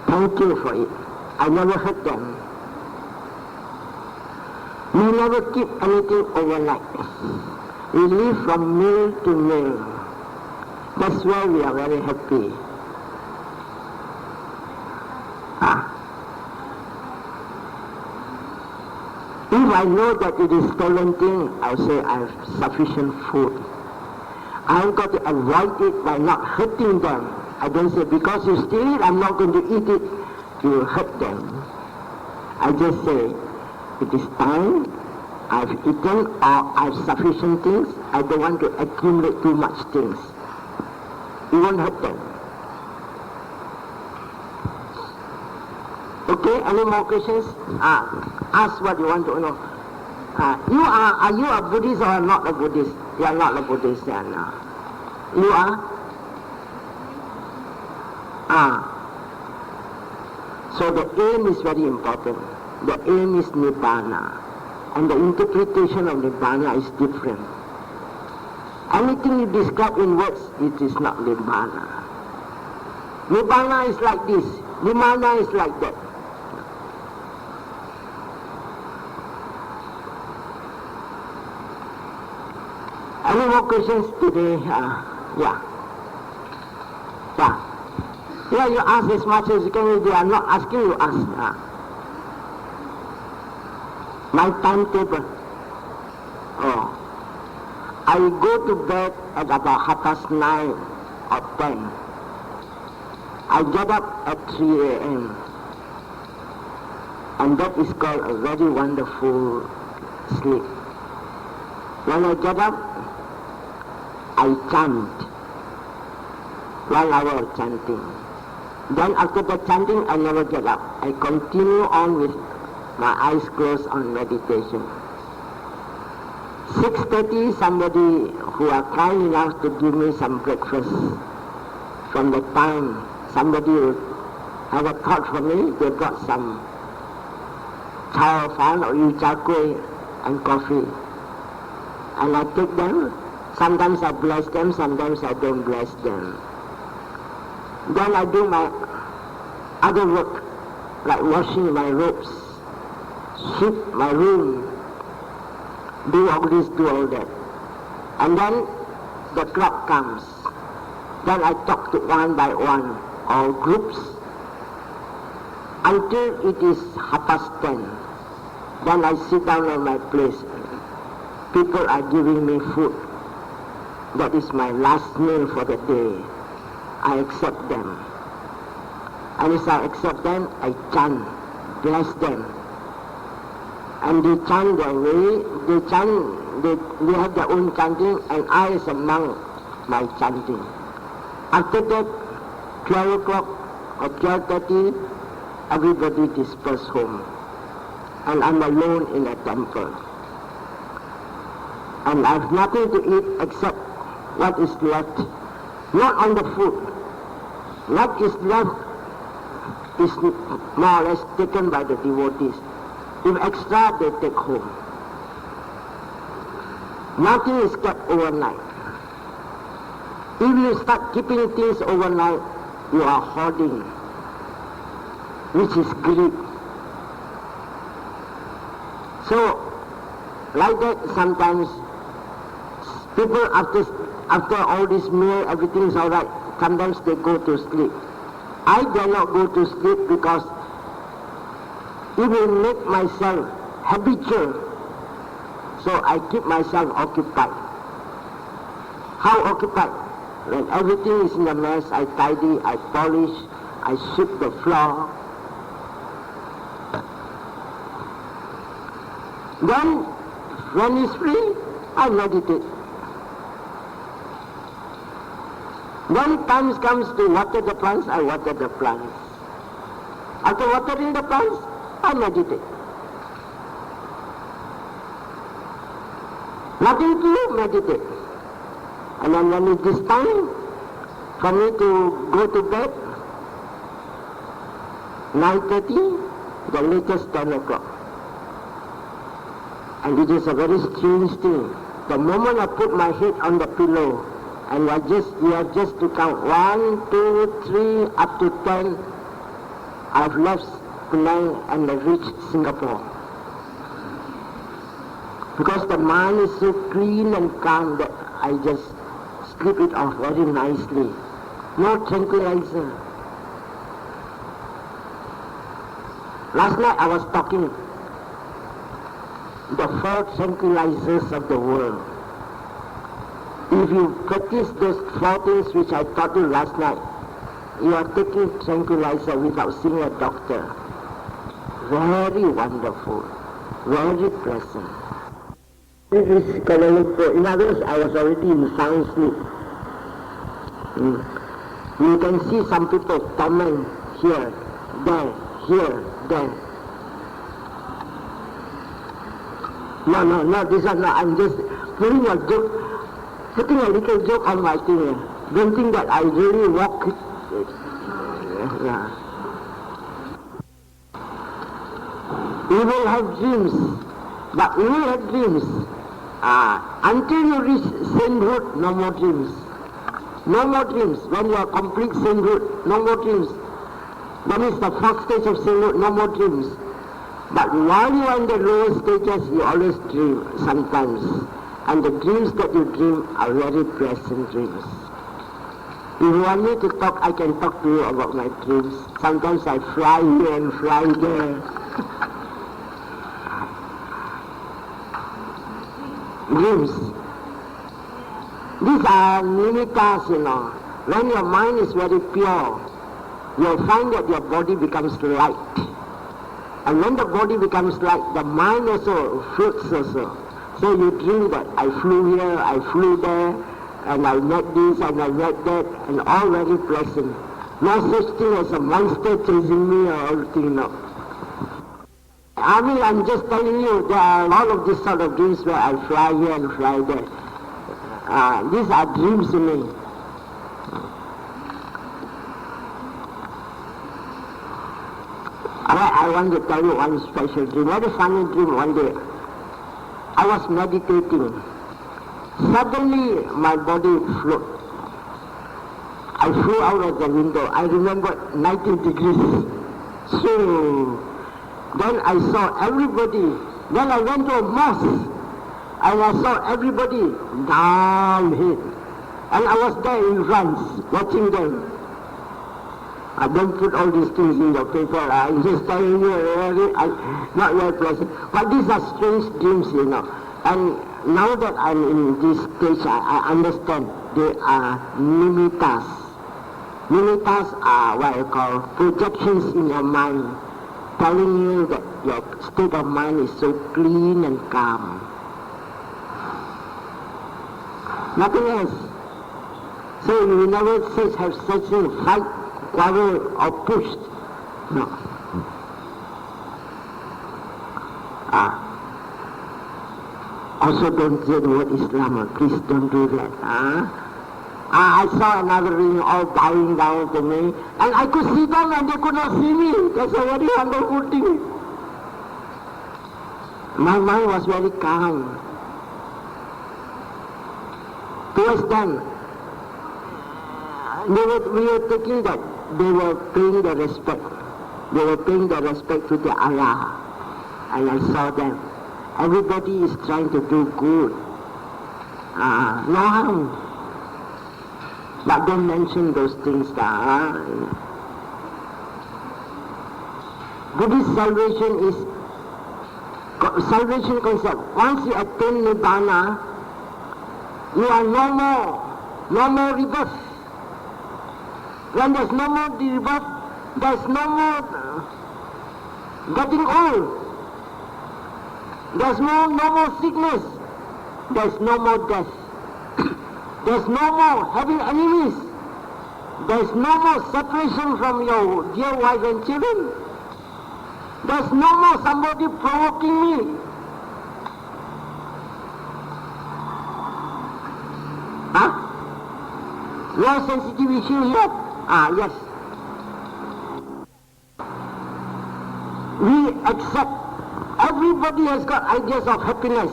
Thank you for it. I never hurt them. We never keep anything overnight. We live from meal to meal. That's why we are very happy. If I know that it is stolen thing, I say I have sufficient food. I have got to avoid it by not hurting them. I don't say because you steal it, I'm not going to eat it. You will hurt them. I just say, it is time, I've eaten or I have sufficient things, I don't want to accumulate too much things. You won't hurt them. Okay, any more questions? Ask what you want to know. Are you a Buddhist or not a Buddhist? You are not a Buddhist then. You are? So the aim is very important. The aim is Nibbana. And the interpretation of Nibbana is different. Anything you describe in words, it is not Nibbana. Nibbana is like this. Nibbana is like that. Any more questions today? Yeah, you ask as much as you can. If they are not asking, you ask. My timetable. I go to bed at about 9:30 or 10. I get up at 3 a.m. And that is called a very wonderful sleep. When I get up, I chant. 1 hour of chanting. Then after the chanting, I never get up. I continue on with my eyes closed on meditation. 6:30, somebody who are kind enough to give me some breakfast. From the time somebody would have a thought for me, they got some chao fan or yu chao kueh and coffee. And I take them. Sometimes I bless them, sometimes I don't bless them. Then I do my other work, like washing my robes, sweep my room, do all this, do all that. And then the clock comes. Then I talk to one by one, or groups, until it is 10:30. Then I sit down on my place. People are giving me food. That is my last meal for the day. I accept them. And as I accept them, I chant, bless them. And they chant their way, they have their own chanting, and I as a monk, my chanting. After that, 12 o'clock or 12:30, everybody disperses home. And I'm alone in a temple. And I have nothing to eat except what is left, not on the food. What is left is more or less taken by the devotees. If extra, they take home. Nothing is kept overnight. If you start keeping things overnight, you are hoarding, which is greed. So, like that, sometimes people after all this meal, everything is all right. Sometimes they go to sleep. I dare not go to sleep because it will make myself habitual. So I keep myself occupied. How occupied? When everything is in a mess, I tidy, I polish, I sweep the floor. Then, when it's free, I meditate. When time comes to water the plants, I water the plants. After watering the plants, I meditate. Nothing to do, meditate. And then when it is time for me to go to bed, 9:30, the latest 10 o'clock. And it is a very strange thing. The moment I put my head on the pillow, and you have just to count 1, 2, 3, up to 10. I've left Penang and I've reached Singapore. Because the mind is so clean and calm that I just sleep it off very nicely. No tranquilizer. Last night I was talking the 4 tranquilizers of the world. If you practice those 4 things which I taught you last night, you are taking tranquilizer without seeing a doctor. Very wonderful, very pleasant. This is Kuala Lumpur. In other words, I was already in sound sleep. You can see some people torment here, there. No, this one, no, I'm just putting a little joke on my thing. Don't think that I really walk it. Yeah. You will have dreams, but you will have dreams. Until you reach sainthood, no more dreams. No more dreams. When you are complete sainthood, no more dreams. That is the first stage of sainthood, no more dreams. But while you are in the lower stages, you always dream sometimes. And the dreams that you dream are very pleasant dreams. If you want me to talk, I can talk to you about my dreams. Sometimes I fly here and fly there. Dreams. These are nimittas, When your mind is very pure, you'll find that your body becomes light. And when the body becomes light, the mind also floats also. So you dream that I flew here, I flew there, and I met this, and I met that, and all very pleasant. No such thing as a monster chasing me or everything, no. I'm just telling you, there are a lot of these sort of dreams where I fly here and fly there. These are dreams to me. I want to tell you one special dream, very funny dream one day. I was meditating. Suddenly my body flew. I flew out of the window. I remember 90 degrees. So then I saw everybody. Then I went to a mosque and I saw everybody down here. And I was there in France watching them. I don't put all these things in the paper. I'm just telling you, not very pleasant. But these are strange dreams, And now that I'm in this stage, I understand they are nimittas. Nimittas are what I call projections in your mind, telling you that your state of mind is so clean and calm. Nothing else. So you will never have such a fight, quarrel, or pushed. No. Also don't say the word Islam, please don't do that. I saw another ring all bowing down to me, and I could see them and they could not see me. That's a very wonderful thing. My mind was very calm. Towards them, we were thinking that they were paying the respect. They were paying the respect to the Allah. And I saw them. Everybody is trying to do good. No harm. But don't mention those things. Buddhist salvation concept. Once you attain Nibbana, you are no more rebirth. When there's no more rebirth, there's no more getting old. There's no more sickness. There's no more death. There's no more having enemies. There's no more separation from your dear wife and children. There's no more somebody provoking me. No sensitive issue here? Yes. We accept. Everybody has got ideas of happiness.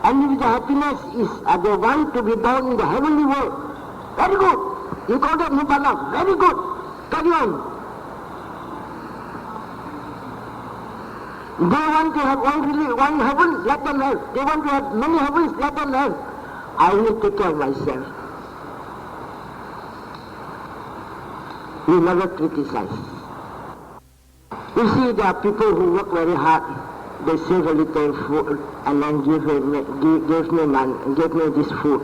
And if the happiness is the one to be born in the heavenly world, very good. You call that Nibbana, very good. Carry on. They want to have one heaven, let them have. They want to have many heavens, let them have. I will take care of myself. We never criticize. You see, there are people who work very hard. They save a little food and then give me money, give me this food.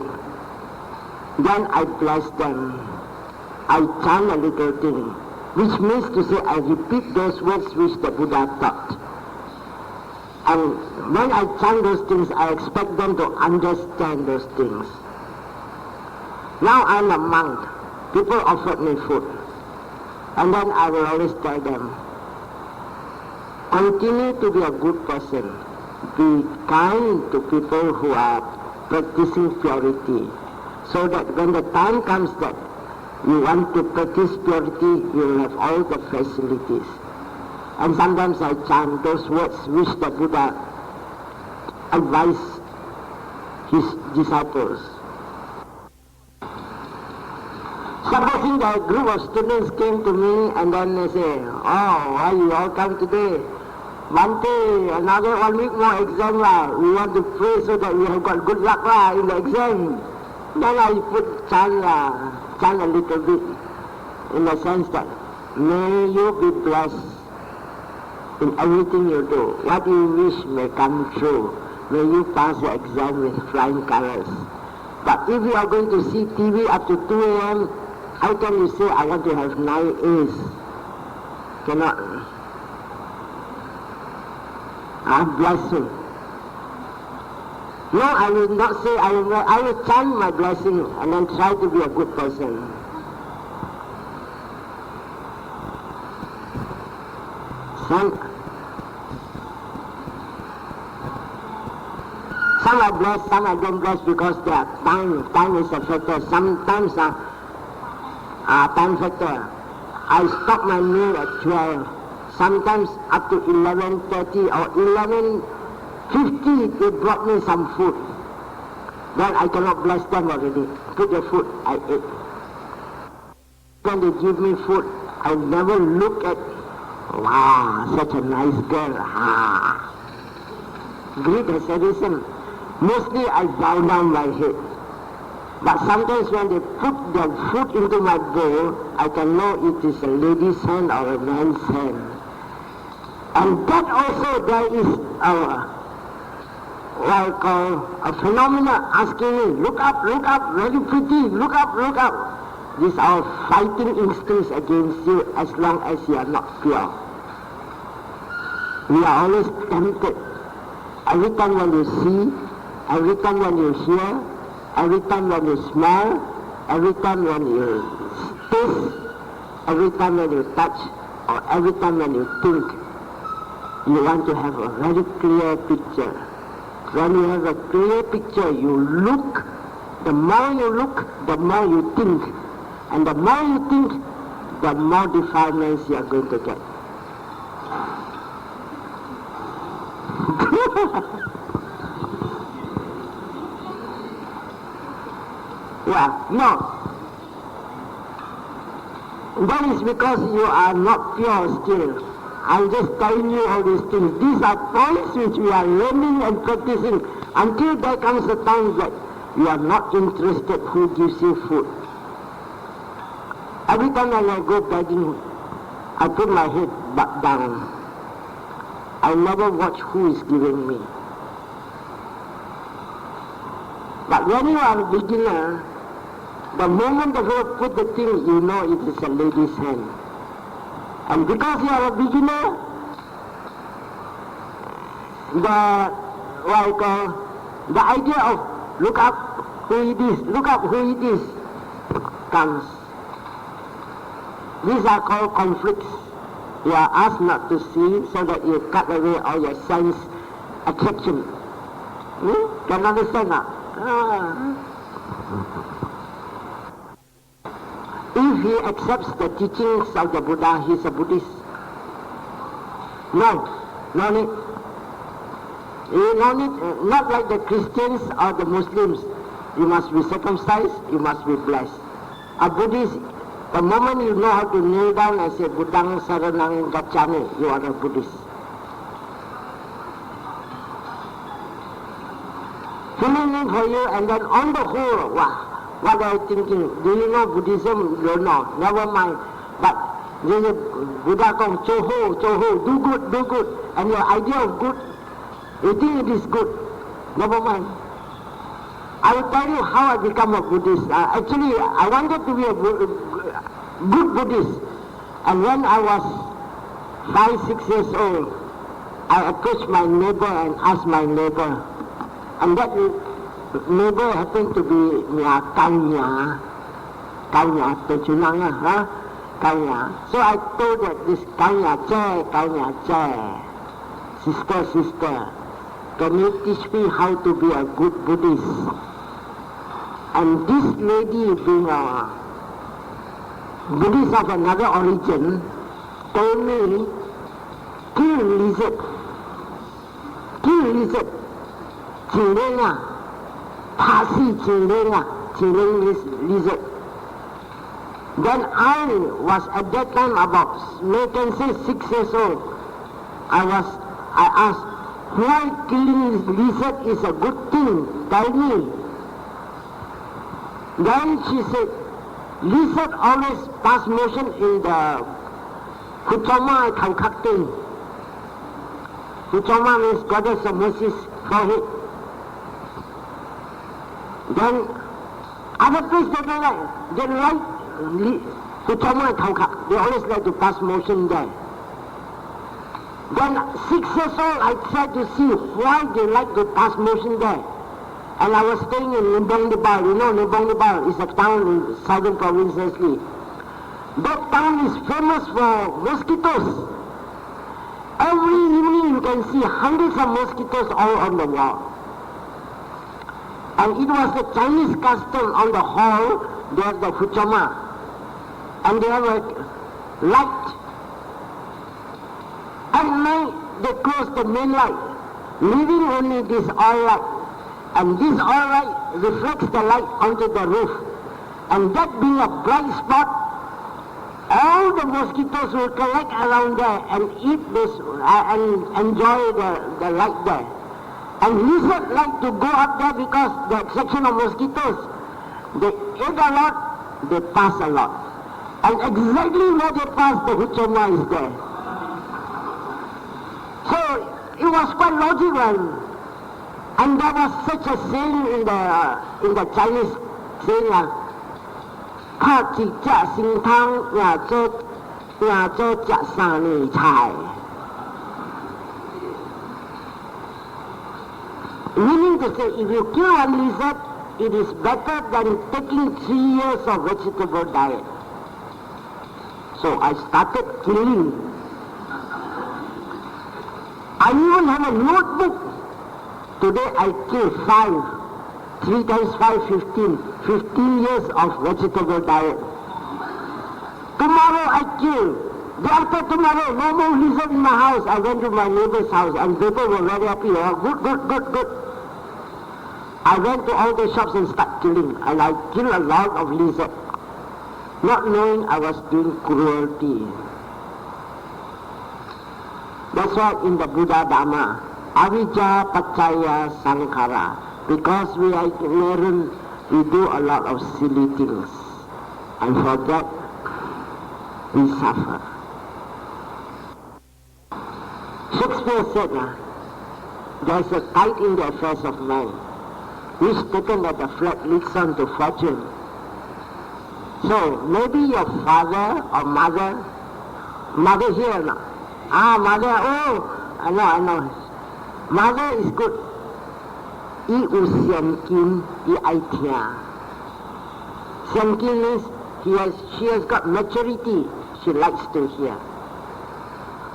Then I bless them. I chant a little thing, which means to say I repeat those words which the Buddha taught. And when I chant those things, I expect them to understand those things. Now I'm a monk. People offered me food. And then I will always tell them, continue to be a good person. Be kind to people who are practicing purity. So that when the time comes that you want to practice purity, you will have all the facilities. And sometimes I chant those words which the Buddha advised his disciples. Supposing that a group of students came to me and then they say, oh, why you all come today? Bante, another 1 week more exam lah. We want to pray so that we have got good luck lah in the exam. Then I put chant a little bit in the sense that may you be blessed in everything you do. What you wish may come true. May you pass the exam with flying colors. But if you are going to see TV up to 2 a.m., how can you say, I want to have 9 A's? Cannot. I'm blessing. No, I will not say, I will chant my blessing and then try to be a good person. Some are blessed, some are don't blessed because their time is a factor. Sometimes time factor. I stop my meal at 12. Sometimes up to 11:30 or 11:50 they brought me some food. Then I cannot bless them already. Put the food, I ate. When they give me food, I never look at, wow, such a nice girl. Greet her, citizen. Mostly I bow down my head. But sometimes when they put their food into my bowl, I can know it is a lady's hand or a man's hand. And that also there is what I call a phenomena asking me, look up, very pretty, look up. These are fighting instincts against you as long as you are not pure. We are always tempted. Every time when you see, every time when you hear, every time when you smell, every time when you taste, every time when you touch, or every time when you think, you want to have a very clear picture. When you have a clear picture, you look. The more you look, the more you think. And the more you think, the more defilements you are going to get. Yeah, no. That is because you are not pure still. I'm just telling you all these things. These are points which we are learning and practicing until there comes a time that you are not interested who gives you food. Every time when I go begging, I put my head back down. I never watch who is giving me. But when you are a beginner, the moment that you put the thing, you know it is a lady's hand. And because you are a beginner, the idea of look up who it is, comes. These are called conflicts. You are asked not to see so that you cut away all your sense attraction. Can understand that? If he accepts the teachings of the Buddha, he is a Buddhist. No need. Not like the Christians or the Muslims. You must be circumcised, you must be blessed. A Buddhist, the moment you know how to kneel down and say, Buddhang Saranang Gacchami, you are a Buddhist. Feeling for you, and then on the whole, wow. What are you thinking? Do you know Buddhism? You don't know. Never mind. But the Buddha comes, Choho, Choho, do good. And your idea of good, you think it is good. Never mind. I will tell you how I become a Buddhist. Actually, I wanted to be a good Buddhist. And when I was 5, 6 years old, I approached my neighbor and asked my neighbor. And that neighbor happened to be Kaunya, Tejunanga, Kaunya. So I told that this Kaunya Che, sister, can you teach me how to be a good Buddhist? And this lady, being a Buddhist of another origin, told me, kill lizard, Chilenga, Pasi Chilenga lizard. Then I was at that time about, may can say 6 years old. I asked, why killing lizard is a good thing? Tell me. Then she said, lizard always pass motion in the Kuchama Kaukakting. Kuchama means goddess of Moses' forehead. Then other places they like Kuchama Kaukak. They always like to pass motion there. Then 6 years old, I tried to see why they like to pass motion there. And I was staying in Nimbong Nibal. You know, Nimbong Nibal is a town in southern province, Leslie. That town is famous for mosquitoes. Every evening you can see hundreds of mosquitoes all on the wall. And it was the Chinese custom on the hall, they have the Fuchama. And they have a light. At night they close the main light, leaving only this oil light. And this oil light reflects the light onto the roof. And that being a bright spot, all the mosquitoes will collect around there and eat this and enjoy the light there. And lizards like to go up there because the section of mosquitoes, they eat a lot, they pass a lot. And exactly where they pass, the Huchoma is there. So it was quite logical. And there was such a saying in the Chinese saying, 拍起假心汤，也做假三年菜。 Meaning to say, if you kill one lizard, it is better than taking 3 years of vegetable diet. So I started killing. I even have a notebook. Today I killed 5. 3 times 5, 15. 15 years of vegetable diet. Tomorrow I kill. Day after tomorrow, no more lizard in my house. I went to my neighbor's house and people were very happy. Oh, good. I went to all the shops and started killing. And I killed a lot of lizard. Not knowing I was doing cruelty. That's why in the Buddha Dhamma, avijja paccaya sankhara. Because we are ignorant, we do a lot of silly things. And for that, we suffer. Shakespeare said, there's a tide in the affairs of man, which taken that the flood leads on to fortune. So maybe your father or mother here now. Mother, oh, I know. Mother is good. I u xian kim, I tia. Xian kim means she has got maturity. She likes to hear.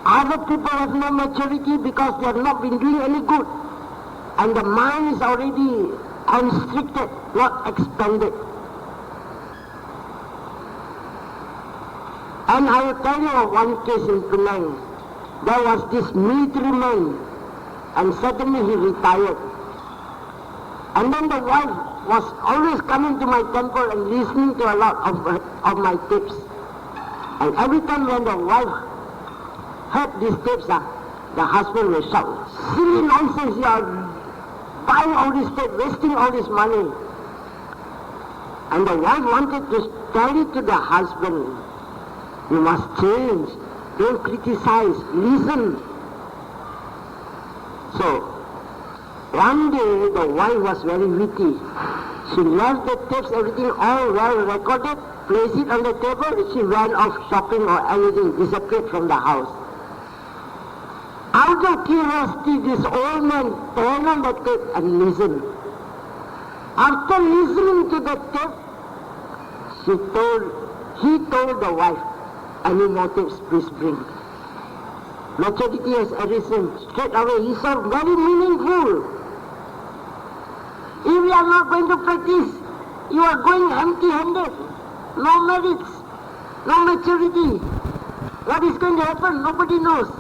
Other people have no maturity because they have not been doing any good. And the mind is already constricted, not expanded. And I will tell you of one case in Penang. There was this military man, and suddenly he retired. And then the wife was always coming to my temple and listening to a lot of my tapes. And every time when the wife heard these tapes, the husband will shout, silly nonsense, you are buying all this tape, wasting all this money. And the wife wanted to tell it to the husband. You must change. Don't criticize. Listen. So, one day the wife was very witty. She left the tapes, everything all well recorded, placed it on the table, she ran off shopping or anything, disappeared from the house. Out of curiosity, this old man turned on the tape and listened. After listening to the tape, he told the wife, any more tapes, please bring. Maturity has arisen. Straight away, he saw very meaningful. If you are not going to practice, you are going empty-handed. No merits, no maturity. What is going to happen? Nobody knows.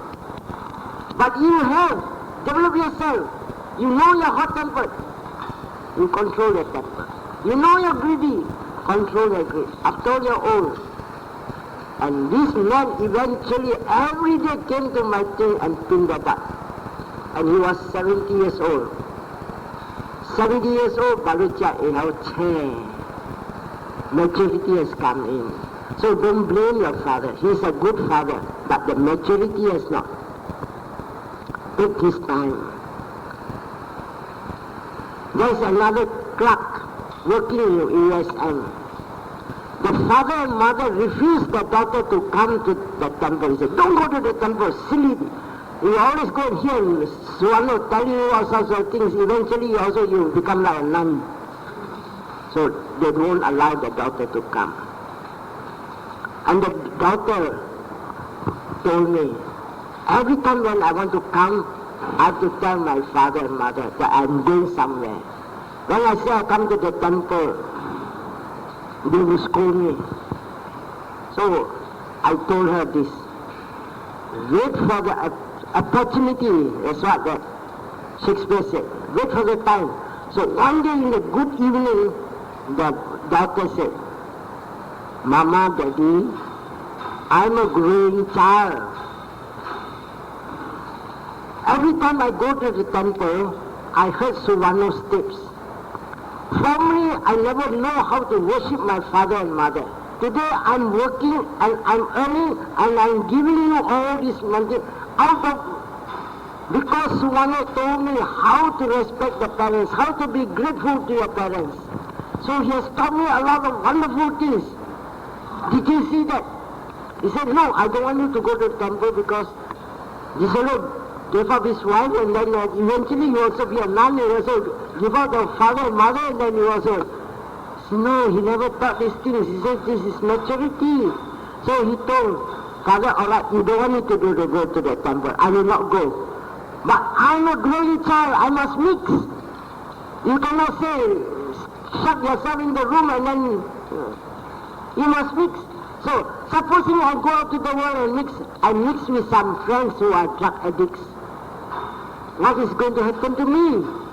But you have developed yourself. You know you're hot-tempered. You control your temper. You know you're greedy. Control your greed. After all, you're old. And this man eventually every day came to my thing and pinned that up. And he was 70 years old. 70 years old, Balucha in our chair. Maturity has come in. So don't blame your father. He's a good father, but the maturity has not. Take his time. There's another clerk working in USM. The father and mother refused the daughter to come to the temple. He said, don't go to the temple, silly. You always go and hear Suwano tell you all sorts of things. Eventually you become like a nun. So they won't allow the daughter to come. And the daughter told me, every time when I want to come, I have to tell my father and mother that I'm going somewhere. When I say I come to the temple, they will scold me. So I told her this. Wait for the opportunity. That's what that Shakespeare said. Wait for the time. So one day in the good evening, the daughter said, Mama, Daddy, I'm a growing child. Every time I go to the temple, I heard Suwano's tips. For me, I never know how to worship my father and mother. Today I'm working and I'm earning and I'm giving you all this money out of, because Suwano told me how to respect the parents, how to be grateful to your parents. So he has taught me a lot of wonderful things. Did you see that? He said, no, I don't want you to go to the temple because this fellow gave up his wife and then eventually he also be a nun, he also give up the father and mother and then he also... No, he never taught these things. He said this is maturity. So he told, Father, all right, you don't want me to go to the temple. I will not go. But I'm a growing child. I must mix. You cannot say, shut yourself in the room and then you must mix. So, supposing I go out to the world and I mix with some friends who are drug addicts. What is going to happen to me?